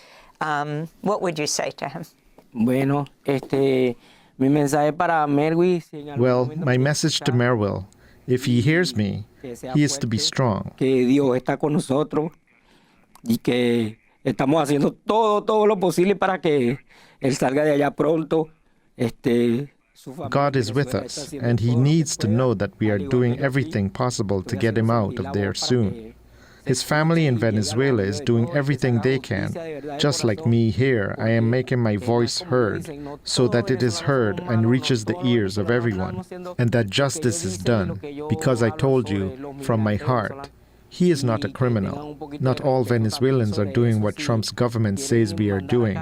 what would you say to him? Bueno, mi mensaje para Merwi. Well, my message to Merwill, if he hears me, he is to be strong. Que Dios está con nosotros y que estamos haciendo todo lo posible para que él salga de allá pronto. God is with us, and he needs to know that we are doing everything possible to get him out of there soon. His family in Venezuela is doing everything they can. Just like me here, I am making my voice heard so that it is heard and reaches the ears of everyone, and that justice is done, because I told you, from my heart, he is not a criminal. Not all Venezuelans are doing what Trump's government says we are doing,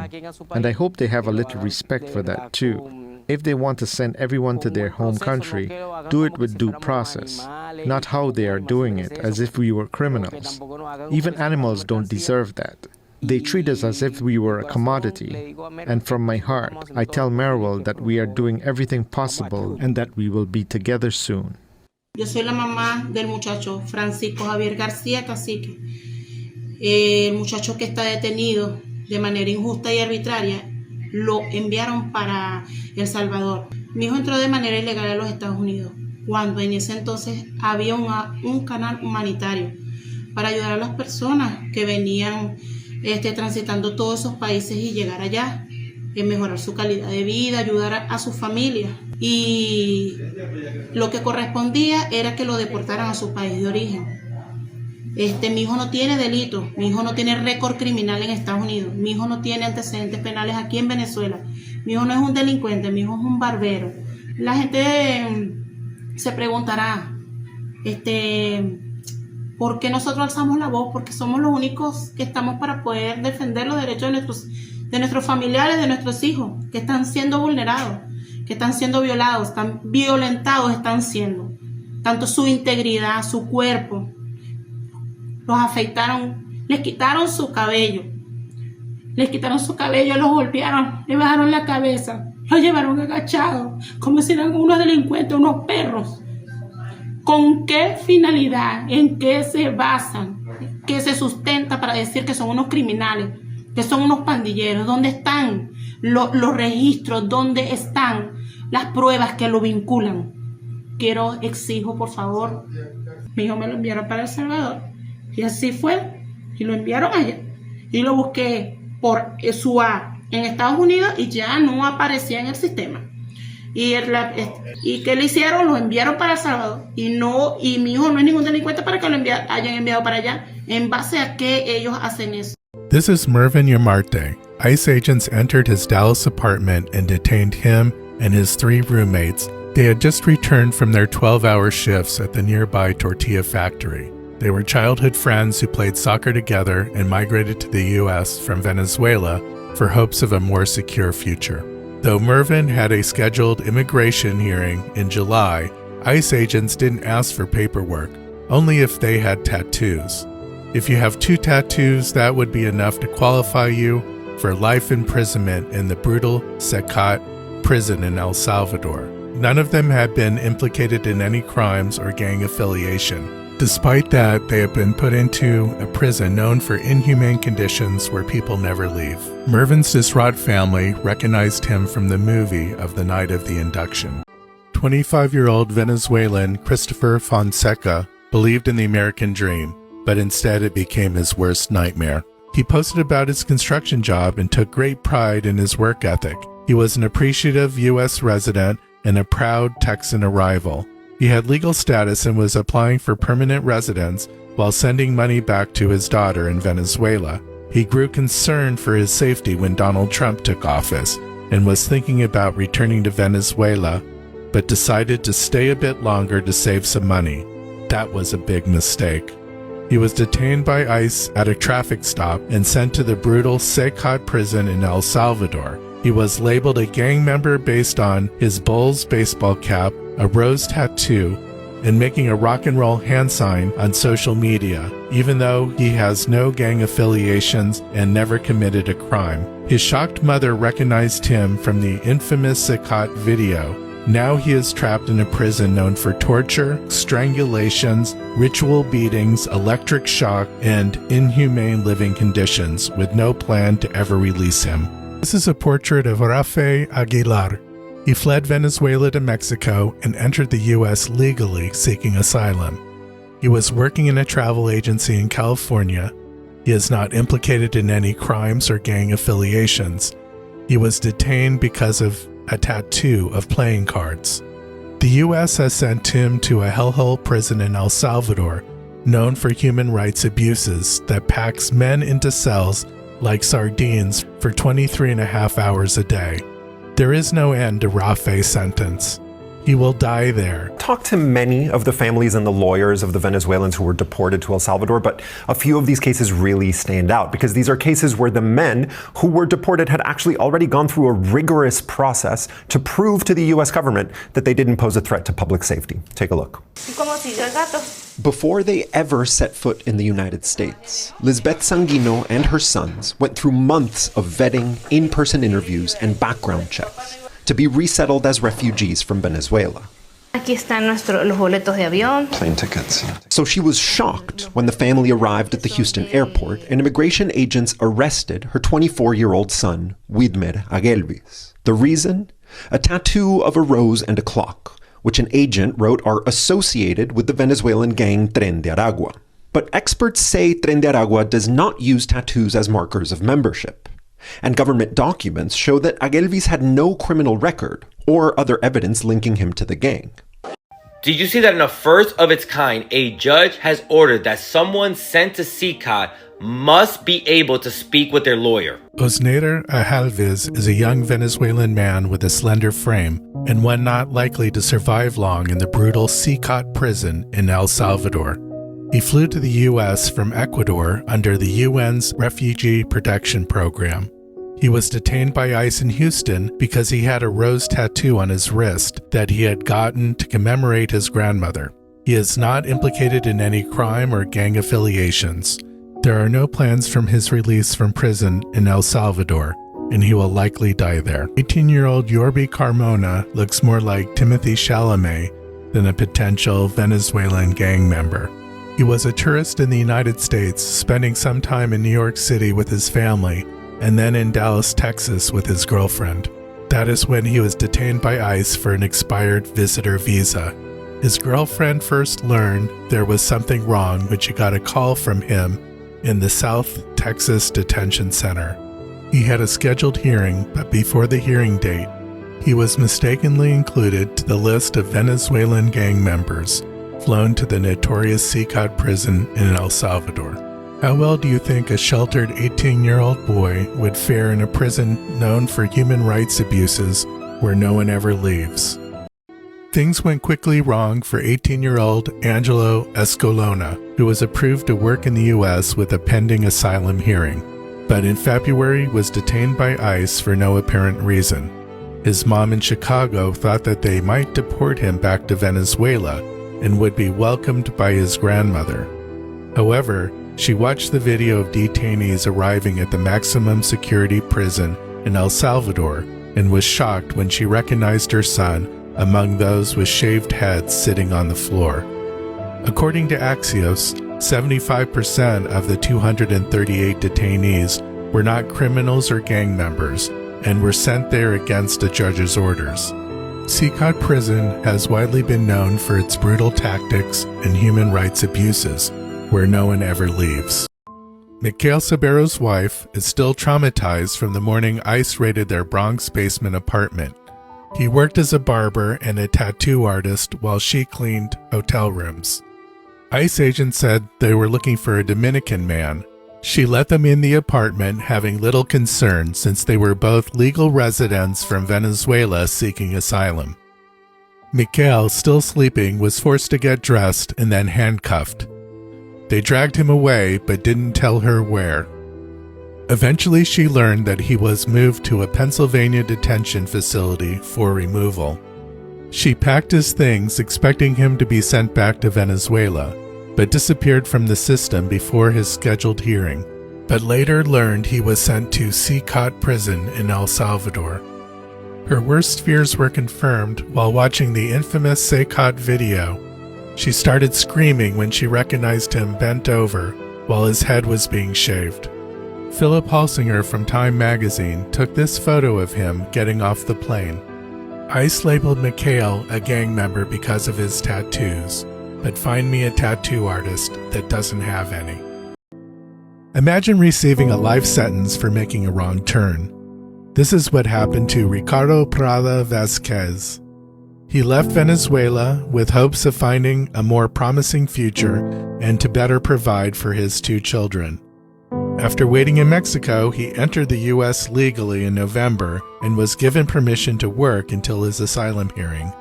and I hope they have a little respect for that too. If they want to send everyone to their home country, do it with due process, not how they are doing it, as if we were criminals. Even animals don't deserve that. They treat us as if we were a commodity. And from my heart, I tell Merwill that we are doing everything possible and that we will be together soon. Yo soy la mamá del muchacho Francisco Javier García Cacique, el muchacho que está detenido de manera injusta y arbitraria, lo enviaron para El Salvador. Mi hijo entró de manera ilegal a los Estados Unidos, cuando en ese entonces había un canal humanitario para ayudar a las personas que venían transitando todos esos países y llegar allá, mejorar su calidad de vida, ayudar a su familia. Y lo que correspondía era que lo deportaran a su país de origen. Mi hijo no tiene delito, mi hijo no tiene récord criminal en Estados Unidos, mi hijo no tiene antecedentes penales aquí en Venezuela, mi hijo no es un delincuente, mi hijo es un barbero. La gente se preguntará, ¿por qué nosotros alzamos la voz? Porque somos los únicos que estamos para poder defender los derechos de nuestros familiares, de nuestros hijos, que están siendo vulnerados, que están siendo violados, están violentados, están siendo. Tanto su integridad, su cuerpo. Los afeitaron, les quitaron su cabello. Los golpearon, le bajaron la cabeza, los llevaron agachados, como si eran unos delincuentes, unos perros. ¿Con qué finalidad? ¿En qué se basan? ¿Qué se sustenta para decir que son unos criminales? Que son unos pandilleros. ¿Dónde están los registros? ¿Dónde están las pruebas que lo vinculan? Exijo, por favor. Mi hijo me lo enviaron para El Salvador. Y así fue. Y lo enviaron allá. Y lo busqué por SUA en Estados Unidos y ya no aparecía en el sistema. ¿Y qué le hicieron? Lo enviaron para El Salvador. Y mi hijo no es ningún delincuente para que lo hayan enviado para allá. ¿En base a qué ellos hacen eso? This is Mervin Yamarte. ICE agents entered his Dallas apartment and detained him and his 3 roommates. They had just returned from their 12-hour shifts at the nearby tortilla factory. They were childhood friends who played soccer together and migrated to the U.S. from Venezuela for hopes of a more secure future. Though Mervin had a scheduled immigration hearing in July, ICE agents didn't ask for paperwork, only if they had tattoos. If you have 2 tattoos, that would be enough to qualify you for life imprisonment in the brutal CECOT prison in El Salvador. None of them had been implicated in any crimes or gang affiliation. Despite that, they have been put into a prison known for inhumane conditions where people never leave. Mervin's distraught family recognized him from the movie of the night of the induction. 25-year-old Venezuelan Christopher Fonseca believed in the American dream, but instead it became his worst nightmare. He posted about his construction job and took great pride in his work ethic. He was an appreciative U.S. resident and a proud Texan arrival. He had legal status and was applying for permanent residence while sending money back to his daughter in Venezuela. He grew concerned for his safety when Donald Trump took office and was thinking about returning to Venezuela, but decided to stay a bit longer to save some money. That was a big mistake. He was detained by ICE at a traffic stop and sent to the brutal CECOT prison in El Salvador. He was labeled a gang member based on his Bulls baseball cap, a rose tattoo, and making a rock and roll hand sign on social media, even though he has no gang affiliations and never committed a crime. His shocked mother recognized him from the infamous CECOT video. Now he is trapped in a prison known for torture, strangulations, ritual beatings, electric shock, and inhumane living conditions, with no plan to ever release him. This is a portrait of Rafael Aguilar. He fled Venezuela to Mexico and entered the U.S. legally seeking asylum. He was working in a travel agency in California. He is not implicated in any crimes or gang affiliations. He was detained because of a tattoo of playing cards. The U.S. has sent him to a hellhole prison in El Salvador, known for human rights abuses that packs men into cells like sardines for 23.5 hours a day. There is no end to Rafa's sentence. He will die there. Talked to many of the families and the lawyers of the Venezuelans who were deported to El Salvador, but a few of these cases really stand out because these are cases where the men who were deported had actually already gone through a rigorous process to prove to the U.S. government that they didn't pose a threat to public safety. Take a look. Before they ever set foot in the United States, Lisbeth Sanguino and her sons went through months of vetting, in-person interviews, and background checks to be resettled as refugees from Venezuela. Aquí están los boletos de avión. Plane tickets. So she was shocked when the family arrived at the Houston airport and immigration agents arrested her 24-year-old son, Widmer Aguelvis. The reason? A tattoo of a rose and a clock, which an agent wrote are associated with the Venezuelan gang Tren de Aragua. But experts say Tren de Aragua does not use tattoos as markers of membership. And government documents show that Aguelvis had no criminal record or other evidence linking him to the gang. Did you see that in a first of its kind, a judge has ordered that someone sent to CECOT must be able to speak with their lawyer? Osnader Aguelvis is a young Venezuelan man with a slender frame and one not likely to survive long in the brutal CECOT prison in El Salvador. He flew to the U.S. from Ecuador under the UN's Refugee Protection Program. He was detained by ICE in Houston because he had a rose tattoo on his wrist that he had gotten to commemorate his grandmother. He is not implicated in any crime or gang affiliations. There are no plans from his release from prison in El Salvador, and he will likely die there. 18-year-old Yorbi Carmona looks more like Timothy Chalamet than a potential Venezuelan gang member. He was a tourist in the United States, spending some time in New York City with his family, and then in Dallas, Texas with his girlfriend. That is when he was detained by ICE for an expired visitor visa. His girlfriend first learned there was something wrong when she got a call from him in the South Texas Detention Center. He had a scheduled hearing, but before the hearing date, he was mistakenly included to the list of Venezuelan gang members flown to the notorious CECOT prison in El Salvador. How well do you think a sheltered 18-year-old boy would fare in a prison known for human rights abuses where no one ever leaves? Things went quickly wrong for 18-year-old Angelo Escalona, who was approved to work in the U.S. with a pending asylum hearing, but in February was detained by ICE for no apparent reason. His mom in Chicago thought that they might deport him back to Venezuela and would be welcomed by his grandmother. However, she watched the video of detainees arriving at the maximum security prison in El Salvador and was shocked when she recognized her son among those with shaved heads sitting on the floor. According to Axios, 75% of the 238 detainees were not criminals or gang members and were sent there against a judge's orders. CECOT prison has widely been known for its brutal tactics and human rights abuses, where no one ever leaves. Mikhail Sabero's wife is still traumatized from the morning ICE raided their Bronx basement apartment. He worked as a barber and a tattoo artist while she cleaned hotel rooms. ICE agents said they were looking for a Dominican man. She let them in the apartment, having little concern since they were both legal residents from Venezuela seeking asylum. Mikhail, still sleeping, was forced to get dressed and then handcuffed. They dragged him away but didn't tell her where. Eventually, she learned that he was moved to a Pennsylvania detention facility for removal. She packed his things, expecting him to be sent back to Venezuela, but disappeared from the system before his scheduled hearing, but later learned he was sent to CECOT prison in El Salvador. Her worst fears were confirmed while watching the infamous CECOT video. She started screaming when she recognized him bent over while his head was being shaved. Philip Halsinger from Time magazine took this photo of him getting off the plane. ICE labeled Mikhail a gang member because of his tattoos, but find me a tattoo artist that doesn't have any. Imagine receiving a life sentence for making a wrong turn. This is what happened to Ricardo Prada Vazquez. He left Venezuela with hopes of finding a more promising future and to better provide for his 2 children. After waiting in Mexico, he entered the U.S. legally in November and was given permission to work until his asylum hearing.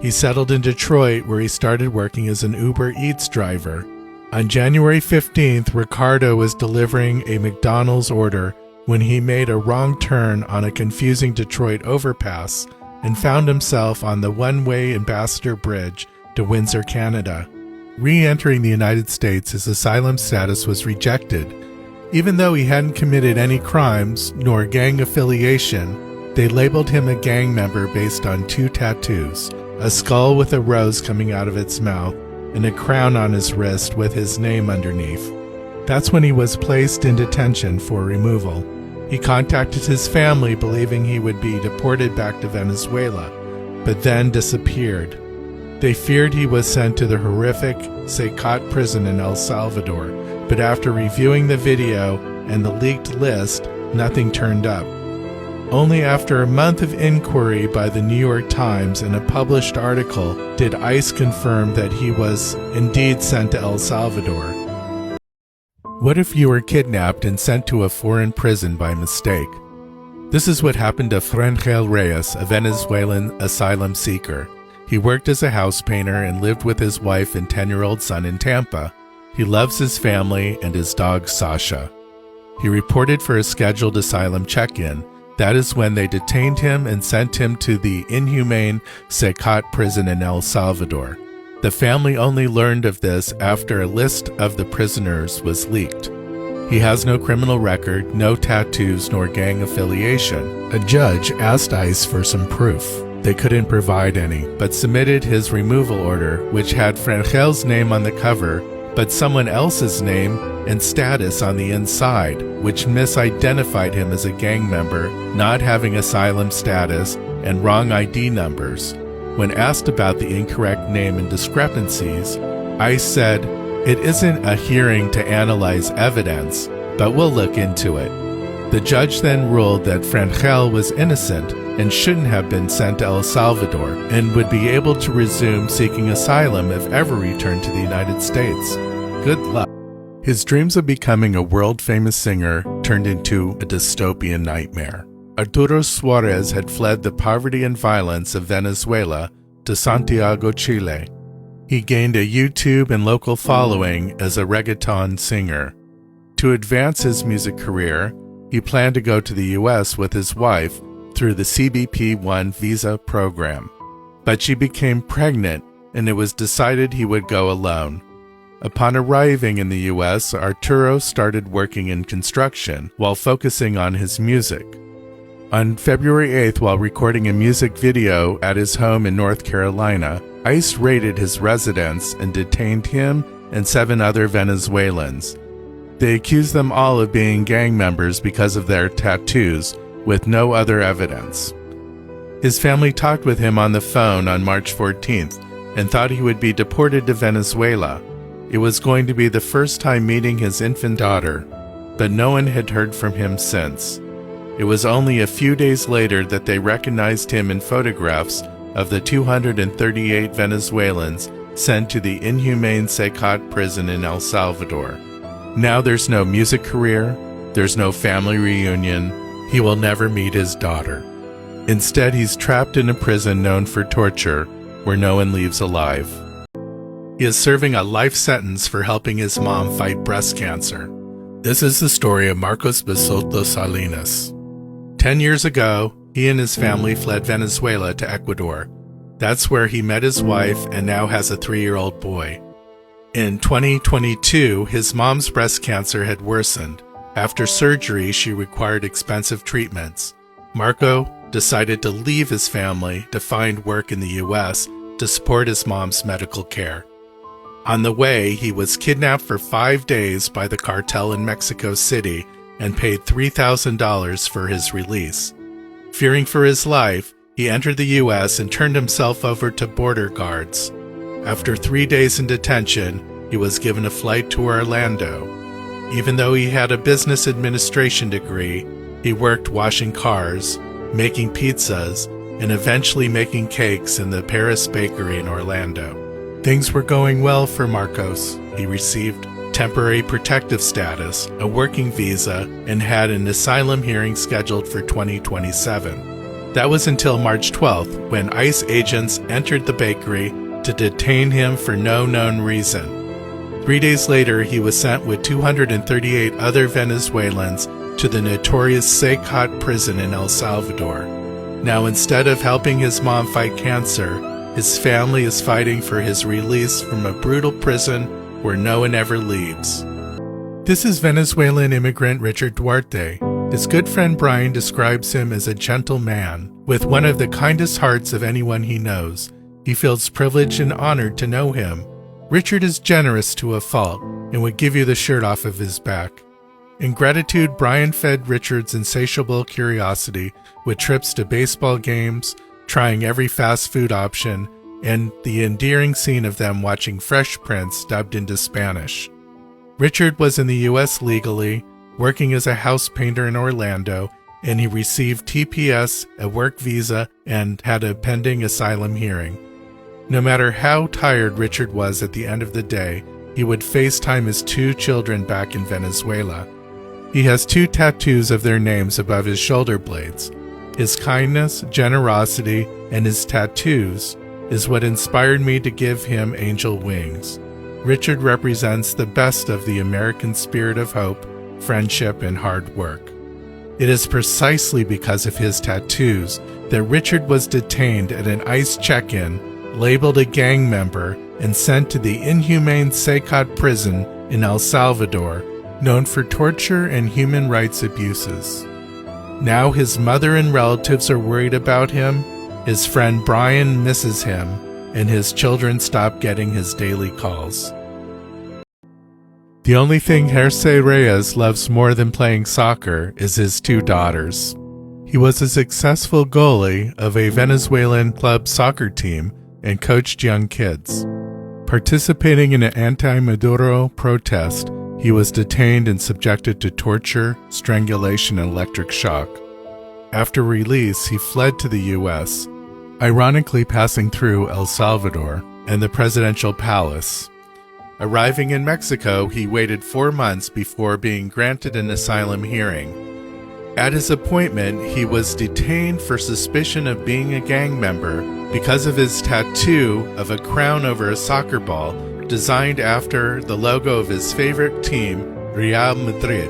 He settled in Detroit, where he started working as an Uber Eats driver. On January 15th, Ricardo was delivering a McDonald's order when he made a wrong turn on a confusing Detroit overpass and found himself on the one-way Ambassador Bridge to Windsor, Canada. Re-entering the United States, his asylum status was rejected. Even though he hadn't committed any crimes nor gang affiliation, they labeled him a gang member based on 2 tattoos, a skull with a rose coming out of its mouth, and a crown on his wrist with his name underneath. That's when he was placed in detention for removal. He contacted his family believing he would be deported back to Venezuela, but then disappeared. They feared he was sent to the horrific CECOT prison in El Salvador, but after reviewing the video and the leaked list, nothing turned up. Only after a month of inquiry by the New York Times and a published article did ICE confirm that he was indeed sent to El Salvador. What if you were kidnapped and sent to a foreign prison by mistake? This is what happened to Frangel Reyes, a Venezuelan asylum seeker. He worked as a house painter and lived with his wife and 10-year-old son in Tampa. He loves his family and his dog Sasha. He reported for a scheduled asylum check-in. That is when they detained him and sent him to the inhumane CECOT prison in El Salvador. The family only learned of this after a list of the prisoners was leaked. He has no criminal record, no tattoos, nor gang affiliation. A judge asked ICE for some proof. They couldn't provide any, but submitted his removal order, which had Frangel's name on the cover, but someone else's name and status on the inside, which misidentified him as a gang member, not having asylum status, and wrong ID numbers. When asked about the incorrect name and discrepancies, ICE said, "It isn't a hearing to analyze evidence, but we'll look into it." The judge then ruled that Frangel was innocent and shouldn't have been sent to El Salvador and would be able to resume seeking asylum if ever returned to the United States. Good luck. His dreams of becoming a world-famous singer turned into a dystopian nightmare. Arturo Suarez had fled the poverty and violence of Venezuela to Santiago, Chile. He gained a YouTube and local following as a reggaeton singer. To advance his music career, he planned to go to the U.S. with his wife through the CBP-1 visa program. But she became pregnant, and it was decided he would go alone. Upon arriving in the U.S., Arturo started working in construction while focusing on his music. On February 8th, while recording a music video at his home in North Carolina, ICE raided his residence and detained him and 7 other Venezuelans. They accused them all of being gang members because of their tattoos, with no other evidence. His family talked with him on the phone on March 14th and thought he would be deported to Venezuela. It was going to be the first time meeting his infant daughter, but no one had heard from him since. It was only a few days later that they recognized him in photographs of the 238 Venezuelans sent to the inhumane CECOT prison in El Salvador. Now there's no music career, there's no family reunion, he will never meet his daughter. Instead, he's trapped in a prison known for torture, where no one leaves alive. He is serving a life sentence for helping his mom fight breast cancer. This is the story of Marcos Basoto Salinas. 10 years ago, he and his family fled Venezuela to Ecuador. That's where he met his wife and now has a 3-year-old boy. In 2022, his mom's breast cancer had worsened. After surgery, she required expensive treatments. Marco decided to leave his family to find work in the U.S. to support his mom's medical care. On the way, he was kidnapped for 5 days by the cartel in Mexico City and paid $3,000 for his release. Fearing for his life, he entered the U.S. and turned himself over to border guards. After 3 days in detention, he was given a flight to Orlando. Even though he had a business administration degree, he worked washing cars, making pizzas, and eventually making cakes in the Paris bakery in Orlando. Things were going well for Marcos. He received temporary protective status, a working visa, and had an asylum hearing scheduled for 2027. That was until March 12th, when ICE agents entered the bakery to detain him for no known reason. 3 days later, he was sent with 238 other Venezuelans to the notorious CECOT prison in El Salvador. Now, instead of helping his mom fight cancer, his family is fighting for his release from a brutal prison where no one ever leaves. This is Venezuelan immigrant Richard Duarte. His good friend Brian describes him as a gentle man, with one of the kindest hearts of anyone he knows. He feels privileged and honored to know him. Richard is generous to a fault and would give you the shirt off of his back. In gratitude, Brian fed Richard's insatiable curiosity with trips to baseball games, trying every fast food option, and the endearing scene of them watching Fresh Prince dubbed into Spanish. Richard was in the U.S. legally, working as a house painter in Orlando, and he received TPS, a work visa, and had a pending asylum hearing. No matter how tired Richard was at the end of the day, he would FaceTime his 2 children back in Venezuela. He has 2 tattoos of their names above his shoulder blades. His kindness, generosity, and his tattoos is what inspired me to give him angel wings. Richard represents the best of the American spirit of hope, friendship, and hard work. It is precisely because of his tattoos that Richard was detained at an ICE check-in, labeled a gang member, and sent to the inhumane CECOT prison in El Salvador, known for torture and human rights abuses. Now his mother and relatives are worried about him, his friend Brian misses him, and his children stop getting his daily calls. The only thing Jersey Reyes loves more than playing soccer is his 2 daughters. He was a successful goalie of a Venezuelan club soccer team and coached young kids. Participating in an anti-Maduro protest, he was detained and subjected to torture, strangulation, and electric shock. After release, he fled to the U.S., ironically passing through El Salvador and the presidential palace. Arriving in Mexico, he waited 4 months before being granted an asylum hearing. At his appointment, he was detained for suspicion of being a gang member because of his tattoo of a crown over a soccer ball designed after the logo of his favorite team, Real Madrid,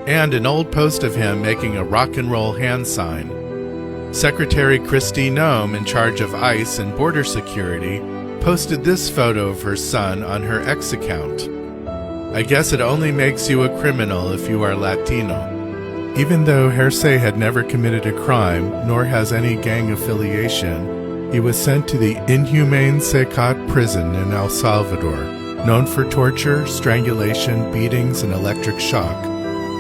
and an old post of him making a rock and roll hand sign. Secretary Kristi Noem, in charge of ICE and border security, posted this photo of her son on her X account. I guess it only makes you a criminal if you are Latino. Even though Jersey had never committed a crime, nor has any gang affiliation, he was sent to the inhumane CECOT prison in El Salvador, known for torture, strangulation, beatings, and electric shock.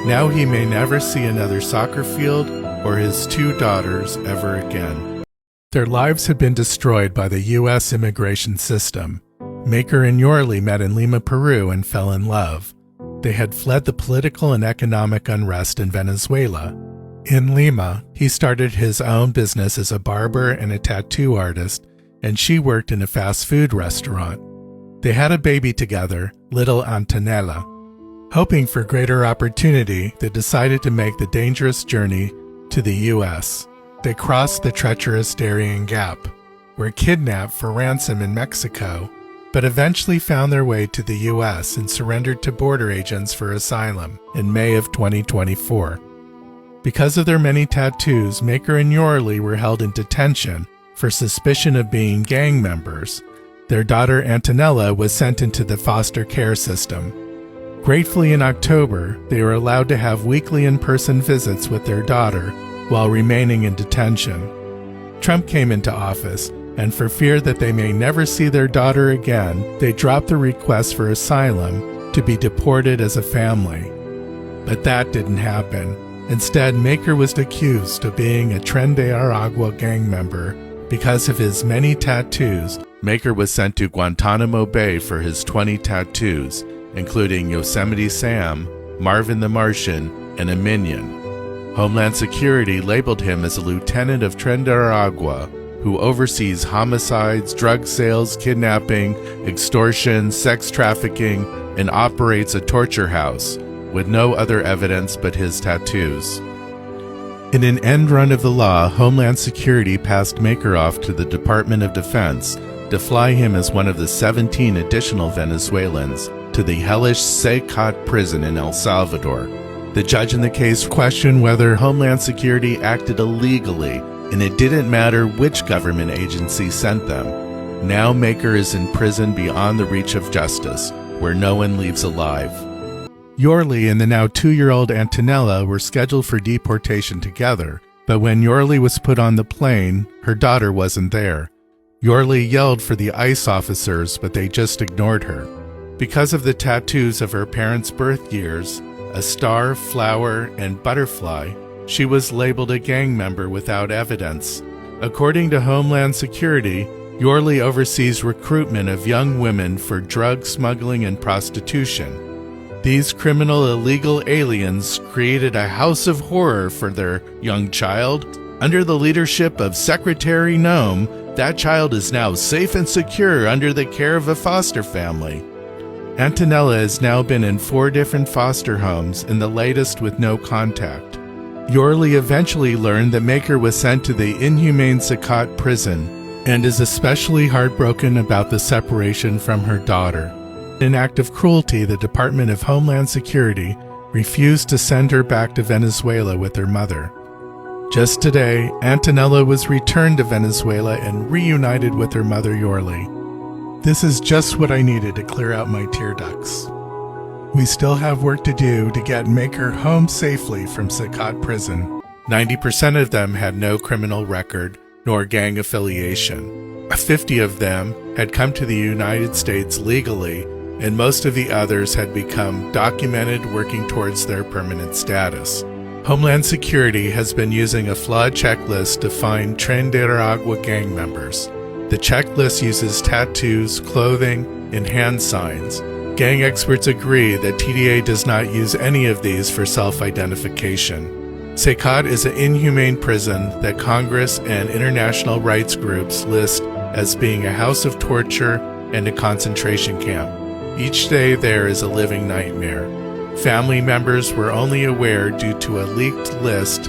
Now he may never see another soccer field or his 2 daughters ever again. Their lives had been destroyed by the U.S. immigration system. Maker and Yorley met in Lima, Peru, and fell in love. They had fled the political and economic unrest in Venezuela. In Lima, he started his own business as a barber and a tattoo artist, and she worked in a fast food restaurant. They had a baby together, little Antonella. Hoping for greater opportunity, they decided to make the dangerous journey to the U.S. They crossed the treacherous Darien Gap, were kidnapped for ransom in Mexico, but eventually found their way to the U.S. and surrendered to border agents for asylum in May of 2024. Because of their many tattoos, Maker and Yorley were held in detention for suspicion of being gang members. Their daughter Antonella was sent into the foster care system. Gratefully, in October, they were allowed to have weekly in-person visits with their daughter while remaining in detention. Trump came into office, and for fear that they may never see their daughter again, they dropped the request for asylum to be deported as a family. But that didn't happen. Instead, Maker was accused of being a Tren de Aragua gang member. Because of his many tattoos, Maker was sent to Guantanamo Bay for his 20 tattoos, including Yosemite Sam, Marvin the Martian, and a minion. Homeland Security labeled him as a lieutenant of Tren de Aragua, who oversees homicides, drug sales, kidnapping, extortion, sex trafficking, and operates a torture house, with no other evidence but his tattoos. In an end run of the law, Homeland Security passed Maker off to the Department of Defense to fly him as one of the 17 additional Venezuelans to the hellish CECOT prison in El Salvador. The judge in the case questioned whether Homeland Security acted illegally, and it didn't matter which government agency sent them. Now Maker is in prison beyond the reach of justice, where no one leaves alive. Yorley and the now 2-year-old Antonella were scheduled for deportation together, but when Yorley was put on the plane, her daughter wasn't there. Yorley yelled for the ICE officers, but they just ignored her. Because of the tattoos of her parents' birth years, a star, flower, and butterfly, she was labeled a gang member without evidence. According to Homeland Security, Yorley oversees recruitment of young women for drug smuggling and prostitution. These criminal illegal aliens created a house of horror for their young child. Under the leadership of Secretary Nome, that child is now safe and secure under the care of a foster family. Antonella has now been in 4 different foster homes, and the latest with no contact. Yorley eventually learned that Maker was sent to the inhumane CECOT prison and is especially heartbroken about the separation from her daughter. In an act of cruelty, the Department of Homeland Security refused to send her back to Venezuela with her mother. Just today, Antonella was returned to Venezuela and reunited with her mother, Yorley. This is just what I needed to clear out my tear ducts. We still have work to do to get Maker home safely from CECOT prison. 90% of them had no criminal record nor gang affiliation. 50 of them had come to the United States legally, and most of the others had become documented working towards their permanent status. Homeland Security has been using a flawed checklist to find Tren de Aragua gang members. The checklist uses tattoos, clothing, and hand signs. Gang experts agree that TDA does not use any of these for self-identification. CECOT is an inhumane prison that Congress and international rights groups list as being a house of torture and a concentration camp. Each day there is a living nightmare. Family members were only aware due to a leaked list,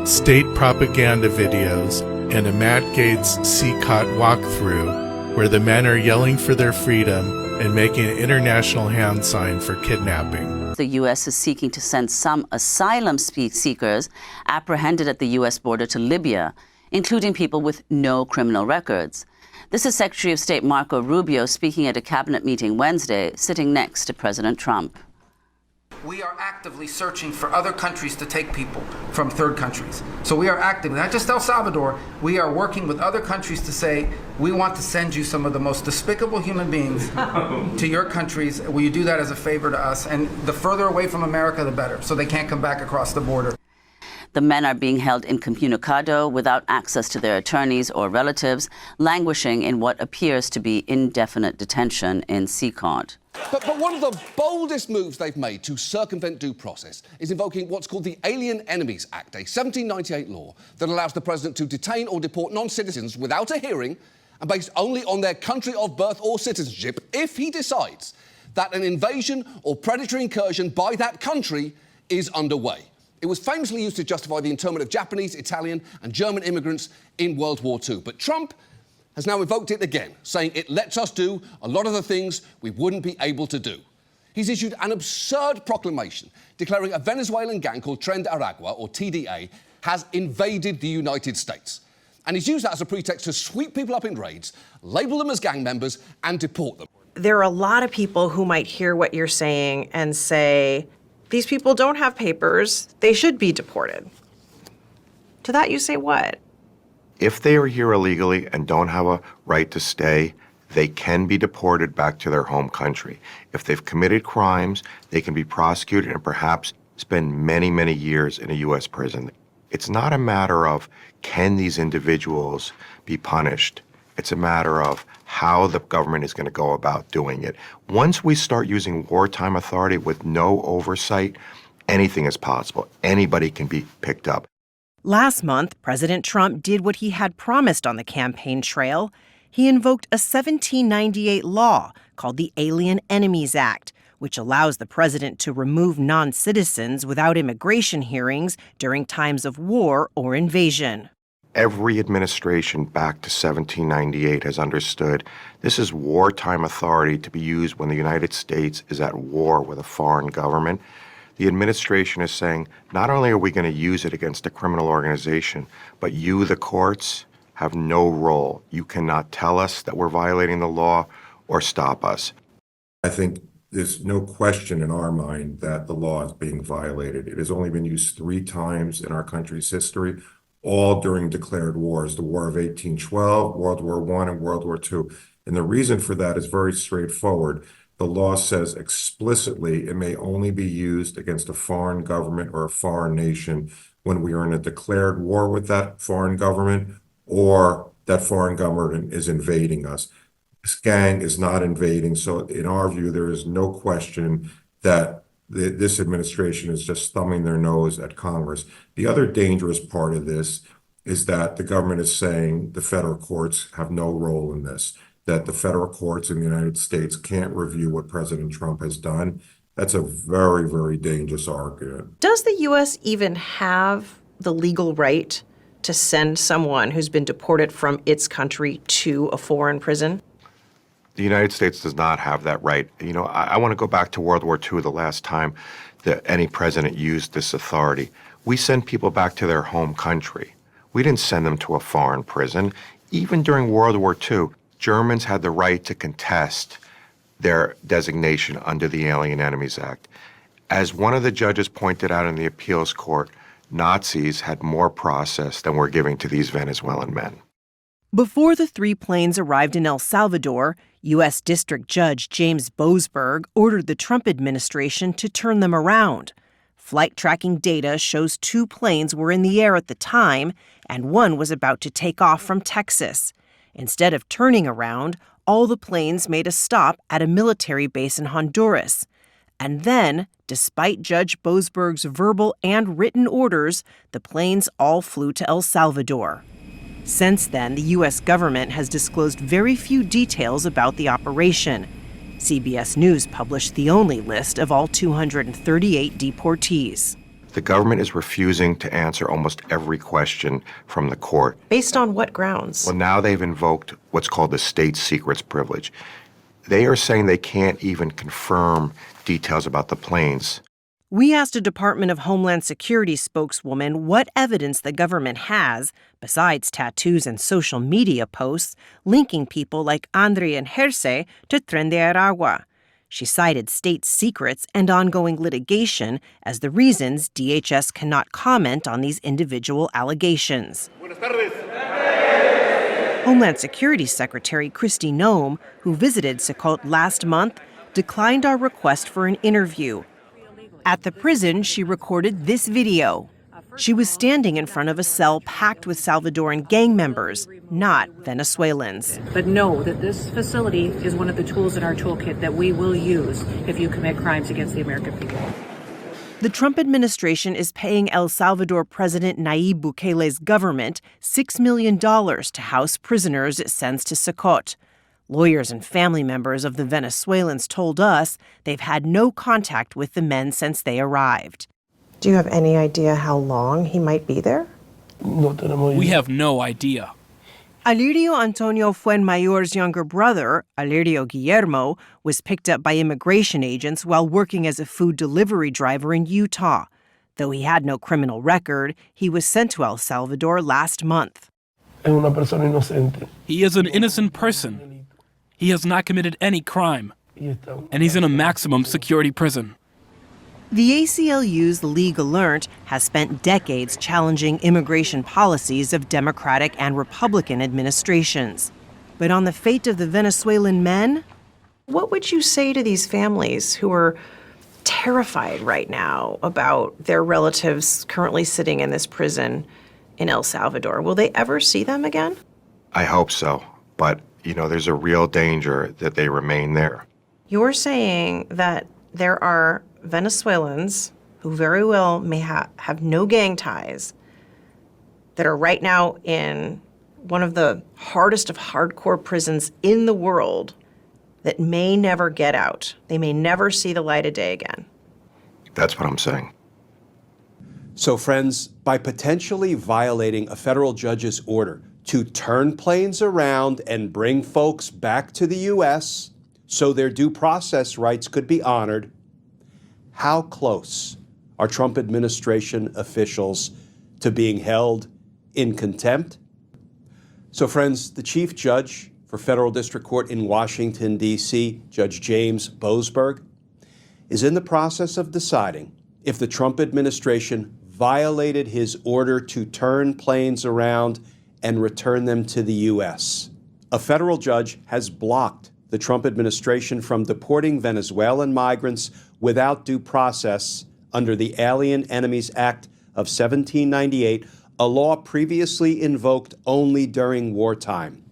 state propaganda videos, and a Matt Gaetz CECOT walkthrough where the men are yelling for their freedom and making an international hand sign for kidnapping. The U.S. is seeking to send some asylum seekers apprehended at the U.S. border to Libya, including people with no criminal records. This is Secretary of State Marco Rubio speaking at a cabinet meeting Wednesday, sitting next to President Trump. We are actively searching for other countries to take people from third countries. So we are actively, not just El Salvador, we are working with other countries to say, we want to send you some of the most despicable human beings to your countries. Will you do that as a favor to us? And the further away from America, the better, so they can't come back across the border. The men are being held incommunicado without access to their attorneys or relatives, languishing in what appears to be indefinite detention in CECOT. But one of the boldest moves they've made to circumvent due process is invoking what's called the Alien Enemies Act, a 1798 law that allows the president to detain or deport non-citizens without a hearing and based only on their country of birth or citizenship if he decides that an invasion or predatory incursion by that country is underway. It was famously used to justify the internment of Japanese, Italian, and German immigrants in World War II. But Trump has now invoked it again, saying it lets us do a lot of the things we wouldn't be able to do. He's issued an absurd proclamation declaring a Venezuelan gang called Tren de Aragua, or TDA, has invaded the United States. And he's used that as a pretext to sweep people up in raids, label them as gang members, and deport them. There are a lot of people who might hear what you're saying and say, these people don't have papers, they should be deported. To that you say what? If they are here illegally and don't have a right to stay, they can be deported back to their home country. If they've committed crimes, they can be prosecuted and perhaps spend many, many years in a U.S. prison. It's not a matter of can these individuals be punished. It's a matter of how the government is going to go about doing it. Once we start using wartime authority with no oversight, anything is possible. Anybody can be picked up. Last month, President Trump did what he had promised on the campaign trail. He invoked a 1798 law called the Alien Enemies Act, which allows the president to remove non-citizens without immigration hearings during times of war or invasion. Every administration back to 1798 has understood this is wartime authority to be used when the United States is at war with a foreign government. The administration is saying, not only are we going to use it against a criminal organization, but you, the courts, have no role. You cannot tell us that we're violating the law or stop us. I think there's no question in our mind that the law is being violated. It has only been used 3 times in our country's history. all during declared wars, the War of 1812, World War I, and World War II. And the reason for that is very straightforward. The law says explicitly it may only be used against a foreign government or a foreign nation when we are in a declared war with that foreign government or that foreign government is invading us. This gang is not invading, so in our view, there is no question that this administration is just thumbing their nose at Congress. The other dangerous part of this is that the government is saying the federal courts have no role in this, that the federal courts in the United States can't review what President Trump has done. That's a very, very dangerous argument. Does the U.S. even have the legal right to send someone who's been deported from its country to a foreign prison? The United States does not have that right. You know, I want to go back to World War II, the last time that any president used this authority. We send people back to their home country. We didn't send them to a foreign prison. Even during World War II, Germans had the right to contest their designation under the Alien Enemies Act. As one of the judges pointed out in the appeals court, Nazis had more process than we're giving to these Venezuelan men. Before the 3 planes arrived in El Salvador, U.S. District Judge James Boasberg ordered the Trump administration to turn them around. Flight tracking data shows 2 planes were in the air at the time, and one was about to take off from Texas. Instead of turning around, all the planes made a stop at a military base in Honduras. And then, despite Judge Boasberg's verbal and written orders, the planes all flew to El Salvador. Since then, the U.S. government has disclosed very few details about the operation. CBS News published the only list of all 238 deportees. The government is refusing to answer almost every question from the court. Based on what grounds? Well, now they've invoked what's called the state secrets privilege. They are saying they can't even confirm details about the planes. We asked a Department of Homeland Security spokeswoman what evidence the government has, besides tattoos and social media posts, linking people like Andre and Herce to Tren de Aragua. She cited state secrets and ongoing litigation as the reasons DHS cannot comment on these individual allegations. Homeland Security Secretary Kristi Noem, who visited CECOT last month, declined our request for an interview. At the prison, she recorded this video. She was standing in front of a cell packed with Salvadoran gang members, not Venezuelans. But know that this facility is one of the tools in our toolkit that we will use if you commit crimes against the American people. The Trump administration is paying El Salvador President Nayib Bukele's government $6 million to house prisoners it sends to CECOT. Lawyers and family members of the Venezuelans told us they've had no contact with the men since they arrived. Do you have any idea how long he might be there? We have no idea. Alirio Antonio Fuenmayor's younger brother, Alirio Guillermo, was picked up by immigration agents while working as a food delivery driver in Utah. Though he had no criminal record, he was sent to El Salvador last month. He is an innocent person. He has not committed any crime, and he's in a maximum security prison. The ACLU's League Alert has spent decades challenging immigration policies of Democratic and Republican administrations. But on the fate of the Venezuelan men, what would you say to these families who are terrified right now about their relatives currently sitting in this prison in El Salvador? Will they ever see them again? I hope so, but, there's a real danger that they remain there. You're saying that there are Venezuelans who very well may have no gang ties that are right now in one of the hardest of hardcore prisons in the world that may never get out. They may never see the light of day again. That's what I'm saying. So, friends, by potentially violating a federal judge's order to turn planes around and bring folks back to the U.S. so their due process rights could be honored, how close are Trump administration officials to being held in contempt? So, friends, the chief judge for Federal District Court in Washington, D.C., Judge James Boasberg, is in the process of deciding if the Trump administration violated his order to turn planes around and return them to the U.S. A federal judge has blocked the Trump administration from deporting Venezuelan migrants without due process under the Alien Enemies Act of 1798, a law previously invoked only during wartime.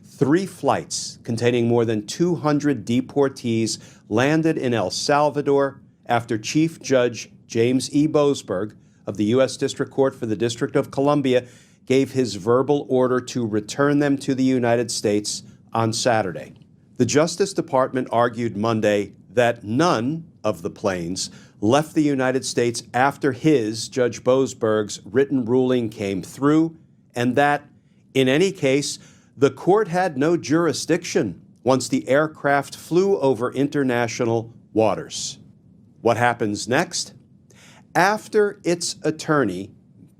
3 flights containing more than 200 deportees landed in El Salvador after Chief Judge James E. Boasberg of the U.S. District Court for the District of Columbia gave his verbal order to return them to the United States on Saturday. The Justice Department argued Monday that none of the planes left the United States after his, Judge Boasberg's, written ruling came through, and that, in any case, the court had no jurisdiction once the aircraft flew over international waters. What happens next? After its attorney,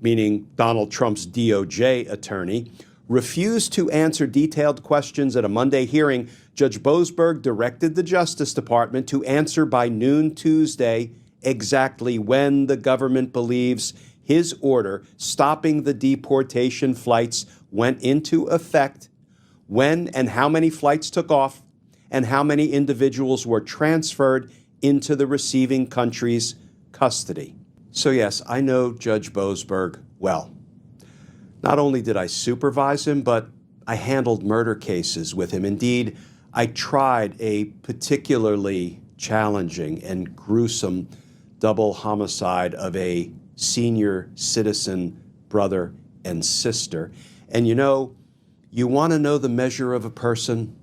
meaning Donald Trump's DOJ attorney, refused to answer detailed questions at a Monday hearing, Judge Boasberg directed the Justice Department to answer by noon Tuesday exactly when the government believes his order stopping the deportation flights went into effect, when and how many flights took off, and how many individuals were transferred into the receiving country's custody. So yes, I know Judge Boasberg well. Not only did I supervise him, but I handled murder cases with him. Indeed, I tried a particularly challenging and gruesome double homicide of a senior citizen brother and sister. And you want to know the measure of a person?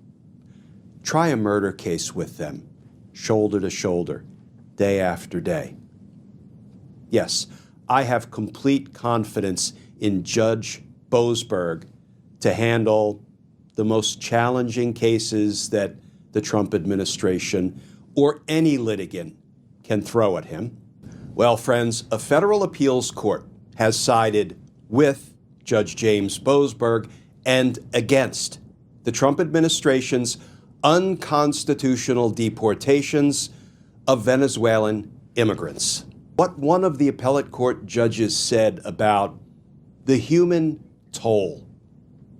Try a murder case with them, shoulder to shoulder, day after day. Yes, I have complete confidence in Judge Boasberg to handle the most challenging cases that the Trump administration or any litigant can throw at him. Well, friends, a federal appeals court has sided with Judge James Boasberg and against the Trump administration's unconstitutional deportations of Venezuelan immigrants. What one of the appellate court judges said about the human toll,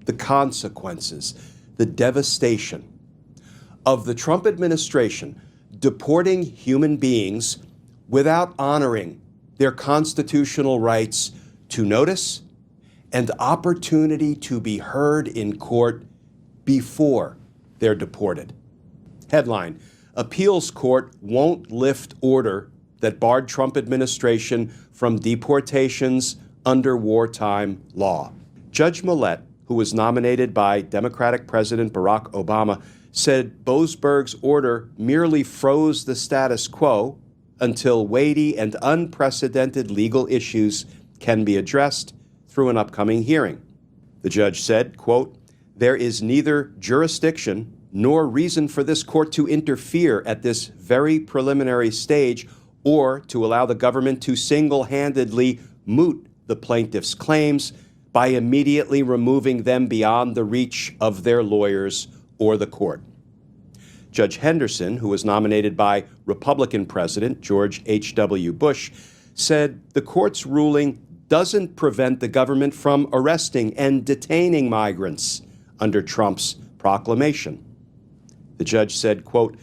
the consequences, the devastation of the Trump administration deporting human beings without honoring their constitutional rights to notice and opportunity to be heard in court before they're deported. Headline: Appeals Court won't lift order that barred Trump administration from deportations under wartime law. Judge Millett, who was nominated by Democratic President Barack Obama, said Boasberg's order merely froze the status quo until weighty and unprecedented legal issues can be addressed through an upcoming hearing. The judge said, quote, "There is neither jurisdiction nor reason for this court to interfere at this very preliminary stage or to allow the government to single-handedly moot the plaintiff's claims by immediately removing them beyond the reach of their lawyers or the court." Judge Henderson, who was nominated by Republican President George H.W. Bush, said the court's ruling doesn't prevent the government from arresting and detaining migrants under Trump's proclamation. The judge said, quote,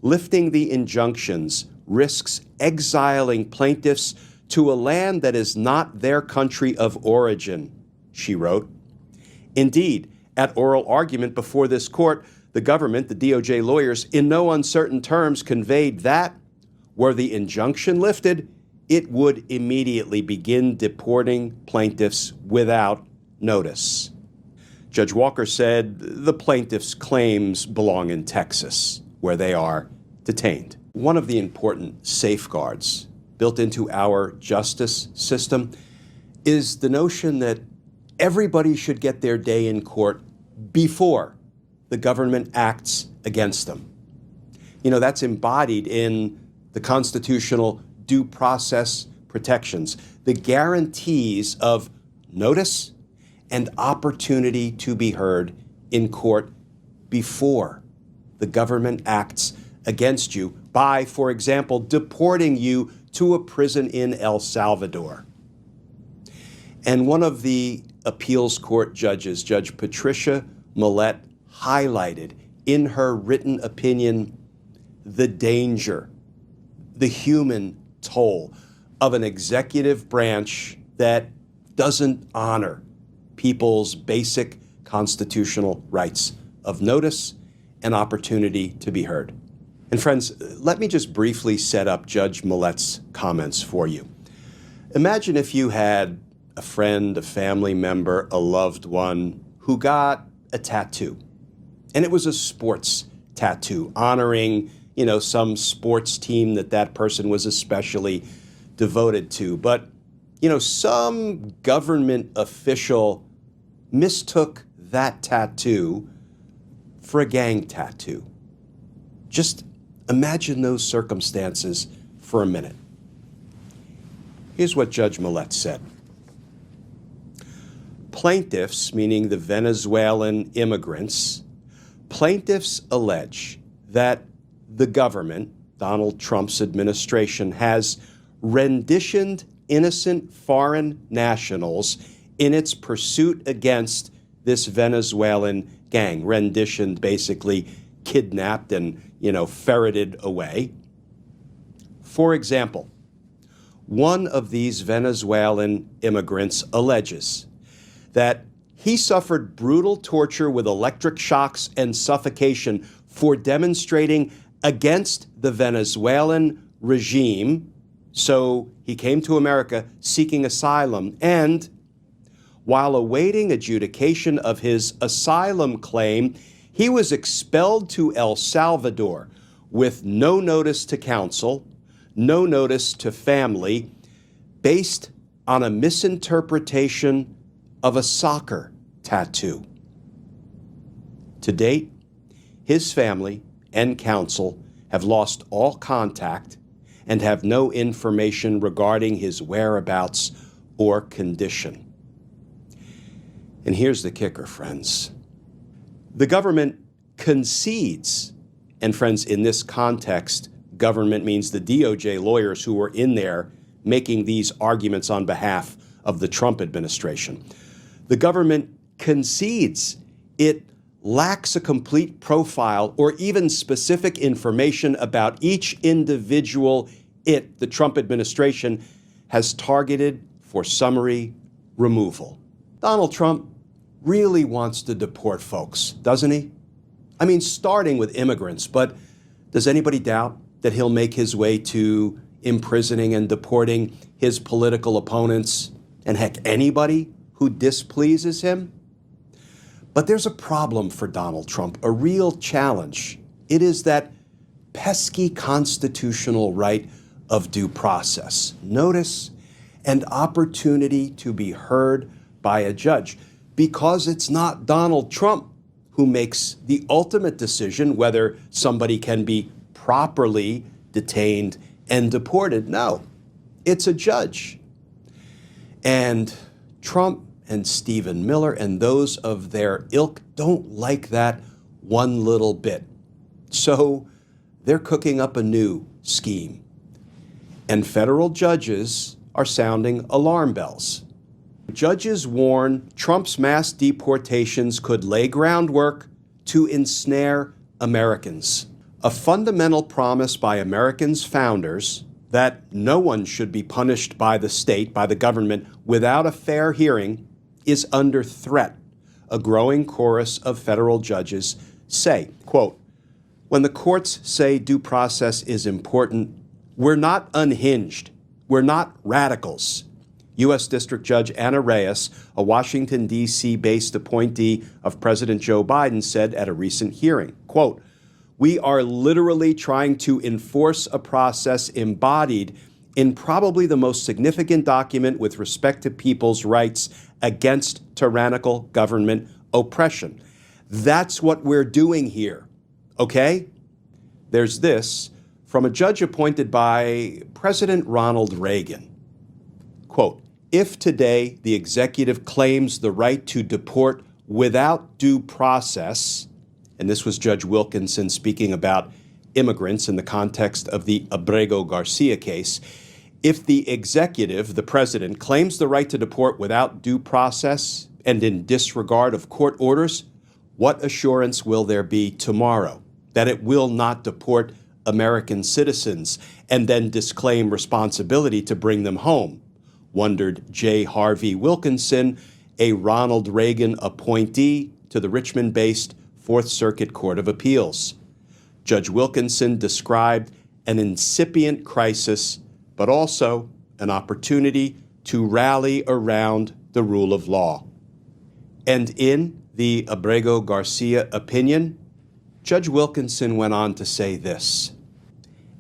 "Lifting the injunctions risks exiling plaintiffs to a land that is not their country of origin," she wrote. Indeed, at oral argument before this court, the government, the DOJ lawyers, in no uncertain terms conveyed that, were the injunction lifted, it would immediately begin deporting plaintiffs without notice. Judge Walker said the plaintiffs' claims belong in Texas, where they are detained. One of the important safeguards built into our justice system is the notion that everybody should get their day in court before the government acts against them. That's embodied in the constitutional due process protections, the guarantees of notice and opportunity to be heard in court before the government acts against you by, for example, deporting you to a prison in El Salvador. And one of the appeals court judges, Judge Patricia Millett, highlighted in her written opinion the danger, the human toll of an executive branch that doesn't honor people's basic constitutional rights of notice and opportunity to be heard. And friends, let me just briefly set up Judge Millett's comments for you. Imagine if you had a friend, a family member, a loved one who got a tattoo. And it was a sports tattoo honoring, some sports team that person was especially devoted to. But, some government official mistook that tattoo for a gang tattoo. Just imagine those circumstances for a minute. Here's what Judge Millett said. Plaintiffs, meaning the Venezuelan immigrants, plaintiffs allege that the government, Donald Trump's administration, has renditioned innocent foreign nationals in its pursuit against this Venezuelan gang. Renditioned, basically kidnapped and, ferreted away. For example, one of these Venezuelan immigrants alleges that he suffered brutal torture with electric shocks and suffocation for demonstrating against the Venezuelan regime. So he came to America seeking asylum, and while awaiting adjudication of his asylum claim, he was expelled to El Salvador with no notice to counsel, no notice to family, based on a misinterpretation of a soccer tattoo. To date, his family and counsel have lost all contact and have no information regarding his whereabouts or condition. And here's the kicker, friends. The government concedes, and friends, in this context, government means the DOJ lawyers who were in there making these arguments on behalf of the Trump administration. The government concedes it lacks a complete profile or even specific information about each individual the Trump administration has targeted for summary removal. Donald Trump really wants to deport folks, doesn't he? I mean, starting with immigrants, but does anybody doubt that he'll make his way to imprisoning and deporting his political opponents and, heck, anybody who displeases him? But there's a problem for Donald Trump, a real challenge. It is that pesky constitutional right of due process, notice, and opportunity to be heard by a judge, because it's not Donald Trump who makes the ultimate decision whether somebody can be properly detained and deported. No, it's a judge. And Trump and Stephen Miller and those of their ilk don't like that one little bit. So they're cooking up a new scheme. And federal judges are sounding alarm bells. Judges warn Trump's mass deportations could lay groundwork to ensnare Americans. A fundamental promise by Americans' founders that no one should be punished by the state, by the government, without a fair hearing is under threat. A growing chorus of federal judges say, quote, "When the courts say due process is important, we're not unhinged. We're not radicals." U.S. District Judge Anna Reyes, a Washington, D.C. based appointee of President Joe Biden, said at a recent hearing, quote, "We are literally trying to enforce a process embodied in probably the most significant document with respect to people's rights against tyrannical government oppression." That's what we're doing here, okay? There's this from a judge appointed by President Ronald Reagan. Quote, "If today the executive claims the right to deport without due process," and this was Judge Wilkinson speaking about immigrants in the context of the Abrego Garcia case, If the executive, the president, claims the right to deport without due process and in disregard of court orders, what assurance will there be tomorrow that it will not deport American citizens and then disclaim responsibility to bring them home? Wondered J. Harvey Wilkinson, a Ronald Reagan appointee to the Richmond-based Fourth Circuit Court of Appeals. Judge Wilkinson described an incipient crisis, but also an opportunity to rally around the rule of law. And in the Abrego Garcia opinion, Judge Wilkinson went on to say this: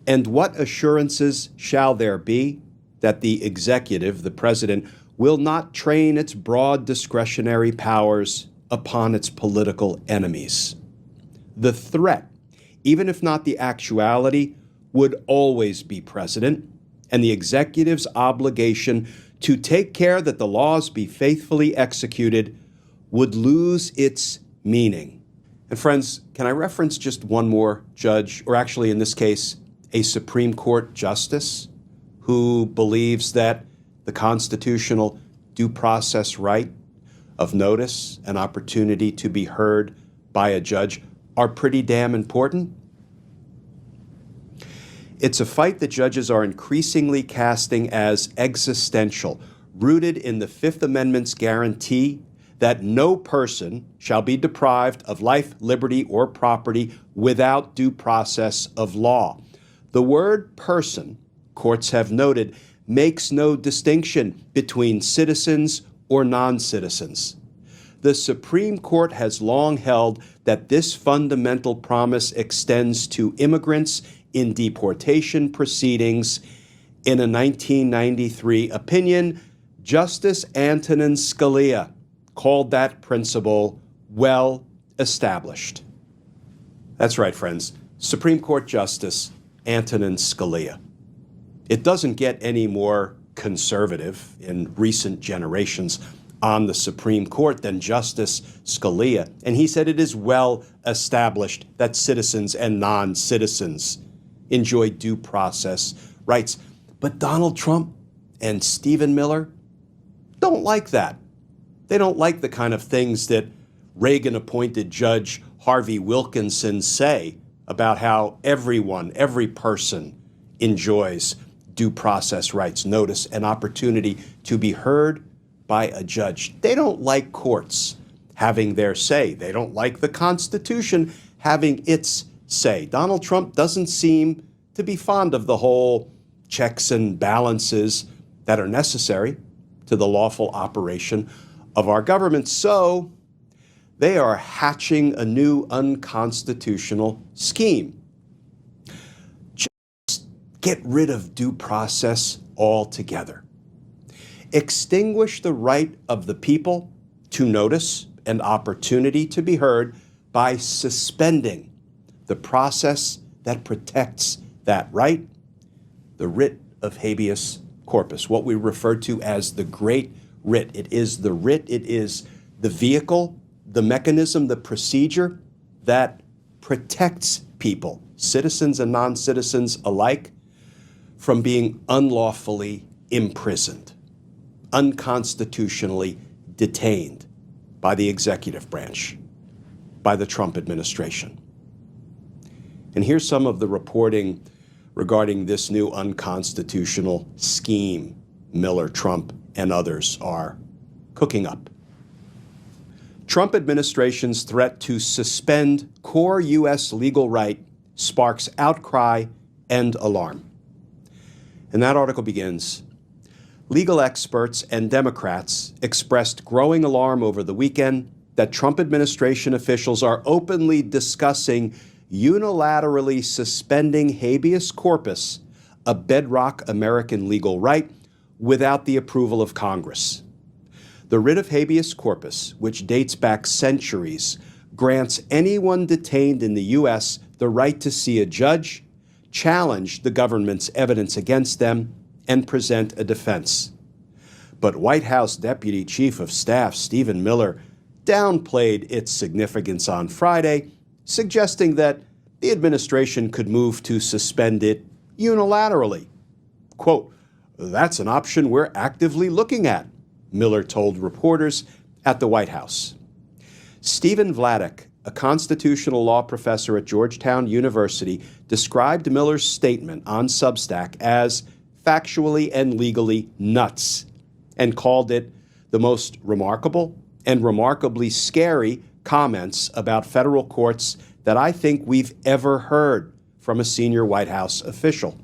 "And what assurances shall there be that the executive, the president, will not train its broad discretionary powers upon its political enemies? The threat, even if not the actuality, would always be present, and the executive's obligation to take care that the laws be faithfully executed would lose its meaning." And friends, can I reference just one more judge, or actually in this case, a Supreme Court justice who believes that the constitutional due process right of notice and opportunity to be heard by a judge are pretty damn important? It's a fight that judges are increasingly casting as existential, rooted in the Fifth Amendment's guarantee that no person shall be deprived of life, liberty, or property without due process of law. The word person, courts have noted, makes no distinction between citizens or non-citizens. The Supreme Court has long held that this fundamental promise extends to immigrants in deportation proceedings. In a 1993 opinion, Justice Antonin Scalia called that principle well established. That's right, friends. Supreme Court Justice Antonin Scalia. It doesn't get any more conservative in recent generations on the Supreme Court than Justice Scalia. And he said it is well established that citizens and non-citizens enjoy due process rights. But Donald Trump and Stephen Miller don't like that. They don't like the kind of things that Reagan-appointed Judge Harvey Wilkinson say about how everyone, every person enjoys due process rights, notice, and opportunity to be heard by a judge. They don't like courts having their say. They don't like the Constitution having its say. Donald Trump doesn't seem to be fond of the whole checks and balances that are necessary to the lawful operation of our government. So they are hatching a new unconstitutional scheme. Just get rid of due process altogether. Extinguish the right of the people to notice and opportunity to be heard by suspending the process that protects that right, the writ of habeas corpus, what we refer to as the Great Writ. It is the writ, it is the vehicle, the mechanism, the procedure that protects people, citizens and non-citizens alike, from being unlawfully imprisoned, unconstitutionally detained by the executive branch, by the Trump administration. And here's some of the reporting regarding this new unconstitutional scheme Miller, Trump, and others are cooking up. Trump administration's threat to suspend core U.S. legal right sparks outcry and alarm. And that article begins, legal experts and Democrats expressed growing alarm over the weekend that Trump administration officials are openly discussing unilaterally suspending habeas corpus, a bedrock American legal right, without the approval of Congress. The writ of habeas corpus, which dates back centuries, grants anyone detained in the U.S. the right to see a judge, challenge the government's evidence against them, and present a defense. But White House Deputy Chief of Staff Stephen Miller downplayed its significance on Friday, suggesting that the administration could move to suspend it unilaterally. Quote, That's an option we're actively looking at, Miller told reporters at the White House. Stephen Vladeck, a constitutional law professor at Georgetown University, described Miller's statement on Substack as factually and legally nuts and called it the most remarkable and remarkably scary comments about federal courts that I think we've ever heard from a senior White House official.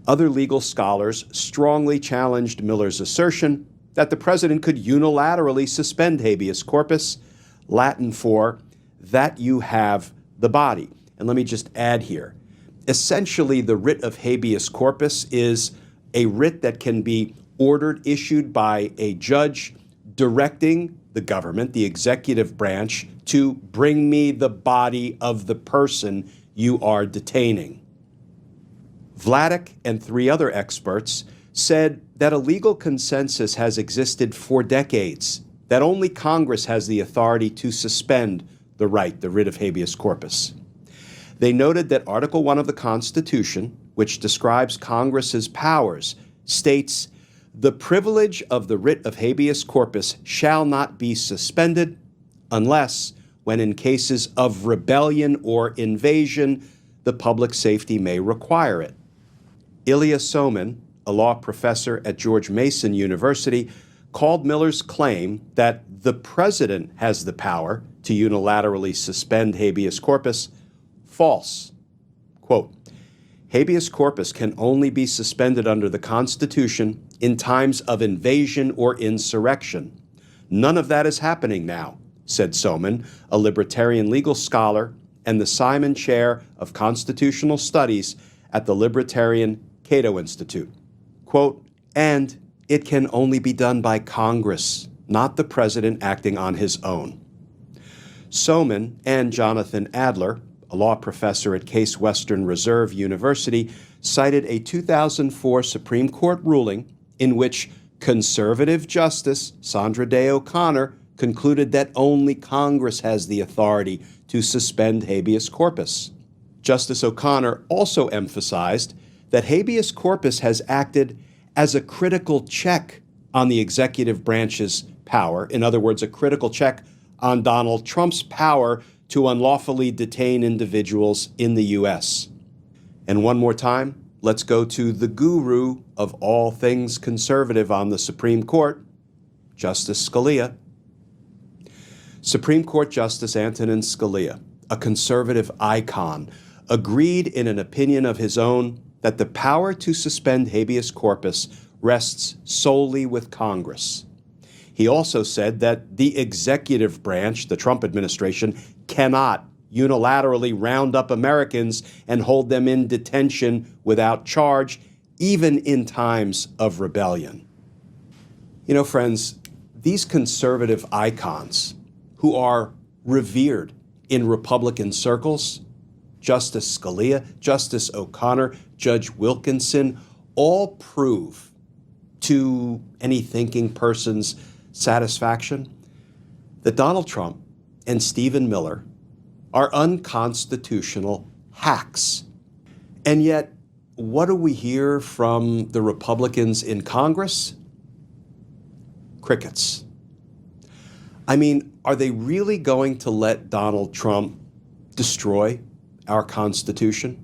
Other legal scholars strongly challenged Miller's assertion that the president could unilaterally suspend habeas corpus, Latin for that you have the body. And let me just add here, essentially the writ of habeas corpus is a writ that can be ordered, issued by a judge directing the government, the executive branch, to bring me the body of the person you are detaining. Vladeck and three other experts said that a legal consensus has existed for decades, that only Congress has the authority to suspend the right, the writ of habeas corpus. They noted that Article 1 of the Constitution, which describes Congress's powers, states, "The privilege of the writ of habeas corpus shall not be suspended unless, when in cases of rebellion or invasion, the public safety may require it." Ilya Somin, a law professor at George Mason University, called Miller's claim that the president has the power to unilaterally suspend habeas corpus false. Quote, "Habeas corpus can only be suspended under the Constitution in times of invasion or insurrection. None of that is happening now," said Somin, a libertarian legal scholar and the Simon Chair of Constitutional Studies at the Libertarian Cato Institute. Quote, "And it can only be done by Congress, not the president acting on his own." Somin and Jonathan Adler, a law professor at Case Western Reserve University, cited a 2004 Supreme Court ruling in which conservative Justice Sandra Day O'Connor concluded that only Congress has the authority to suspend habeas corpus. Justice O'Connor also emphasized that habeas corpus has acted as a critical check on the executive branch's power, in other words, a critical check on Donald Trump's power to unlawfully detain individuals in the U.S. And one more time, let's go to the guru of all things conservative on the Supreme Court, Justice Scalia. Supreme Court Justice Antonin Scalia, a conservative icon, agreed in an opinion of his own that the power to suspend habeas corpus rests solely with Congress. He also said that the executive branch, the Trump administration, cannot unilaterally round up Americans and hold them in detention without charge, even in times of rebellion. You know, friends, these conservative icons who are revered in Republican circles, Justice Scalia, Justice O'Connor, Judge Wilkinson, all prove to any thinking person's satisfaction that Donald Trump and Stephen Miller are unconstitutional hacks. And yet, what do we hear from the Republicans in Congress? Crickets. I mean, are they really going to let Donald Trump destroy our Constitution,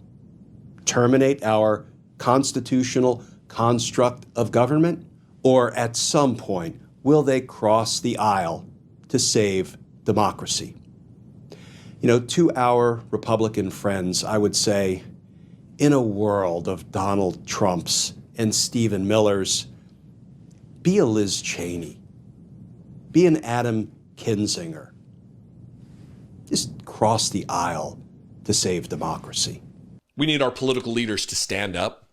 terminate our constitutional construct of government? Or at some point, will they cross the aisle to save democracy? You know, to our Republican friends, I would say, in a world of Donald Trumps and Stephen Millers, be a Liz Cheney, be an Adam Kinzinger. Just cross the aisle to save democracy. We need our political leaders to stand up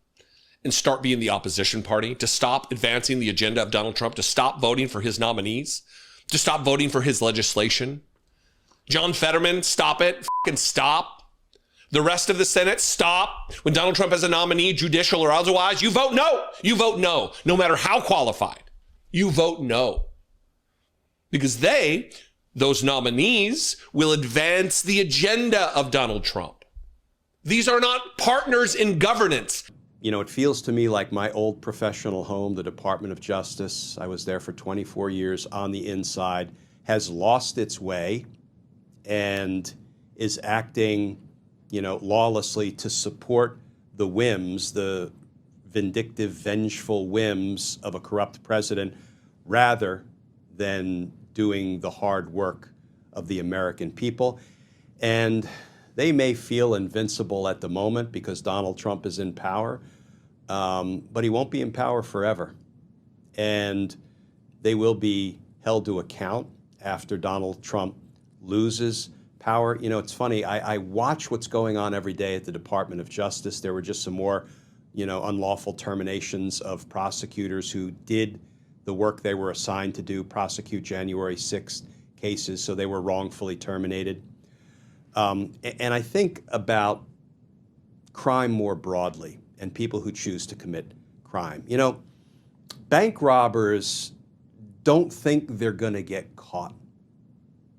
and start being the opposition party, to stop advancing the agenda of Donald Trump, to stop voting for his nominees, to stop voting for his legislation. John Fetterman, stop it. Fucking stop. The rest of the Senate, stop. When Donald Trump has a nominee, judicial or otherwise, you vote no. You vote no, no matter how qualified. You vote no. Because those nominees, will advance the agenda of Donald Trump. These are not partners in governance. it feels to me like my old professional home, the Department of Justice. I was there for 24 years on the inside, has lost its way and is acting, lawlessly to support the whims, the vindictive, vengeful whims of a corrupt president, rather than doing the hard work of the American people. And they may feel invincible at the moment because Donald Trump is in power, but he won't be in power forever. And they will be held to account after Donald Trump loses power. It's funny, I watch what's going on every day at the Department of Justice. There were just some more, unlawful terminations of prosecutors who did the work they were assigned to do, prosecute January 6th cases, so they were wrongfully terminated. And I think about crime more broadly and people who choose to commit crime. Bank robbers don't think they're going to get caught.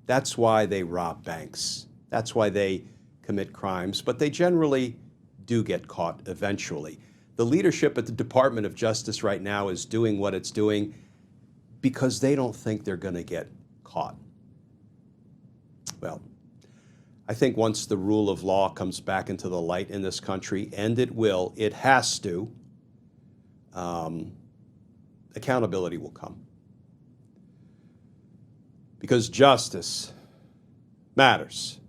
That's why they rob banks. That's why they commit crimes, but they generally do get caught eventually. The leadership at the Department of Justice right now is doing what it's doing because they don't think they're going to get caught. Well, I think once the rule of law comes back into the light in this country, and it will, it has to, accountability will come. Because justice matters.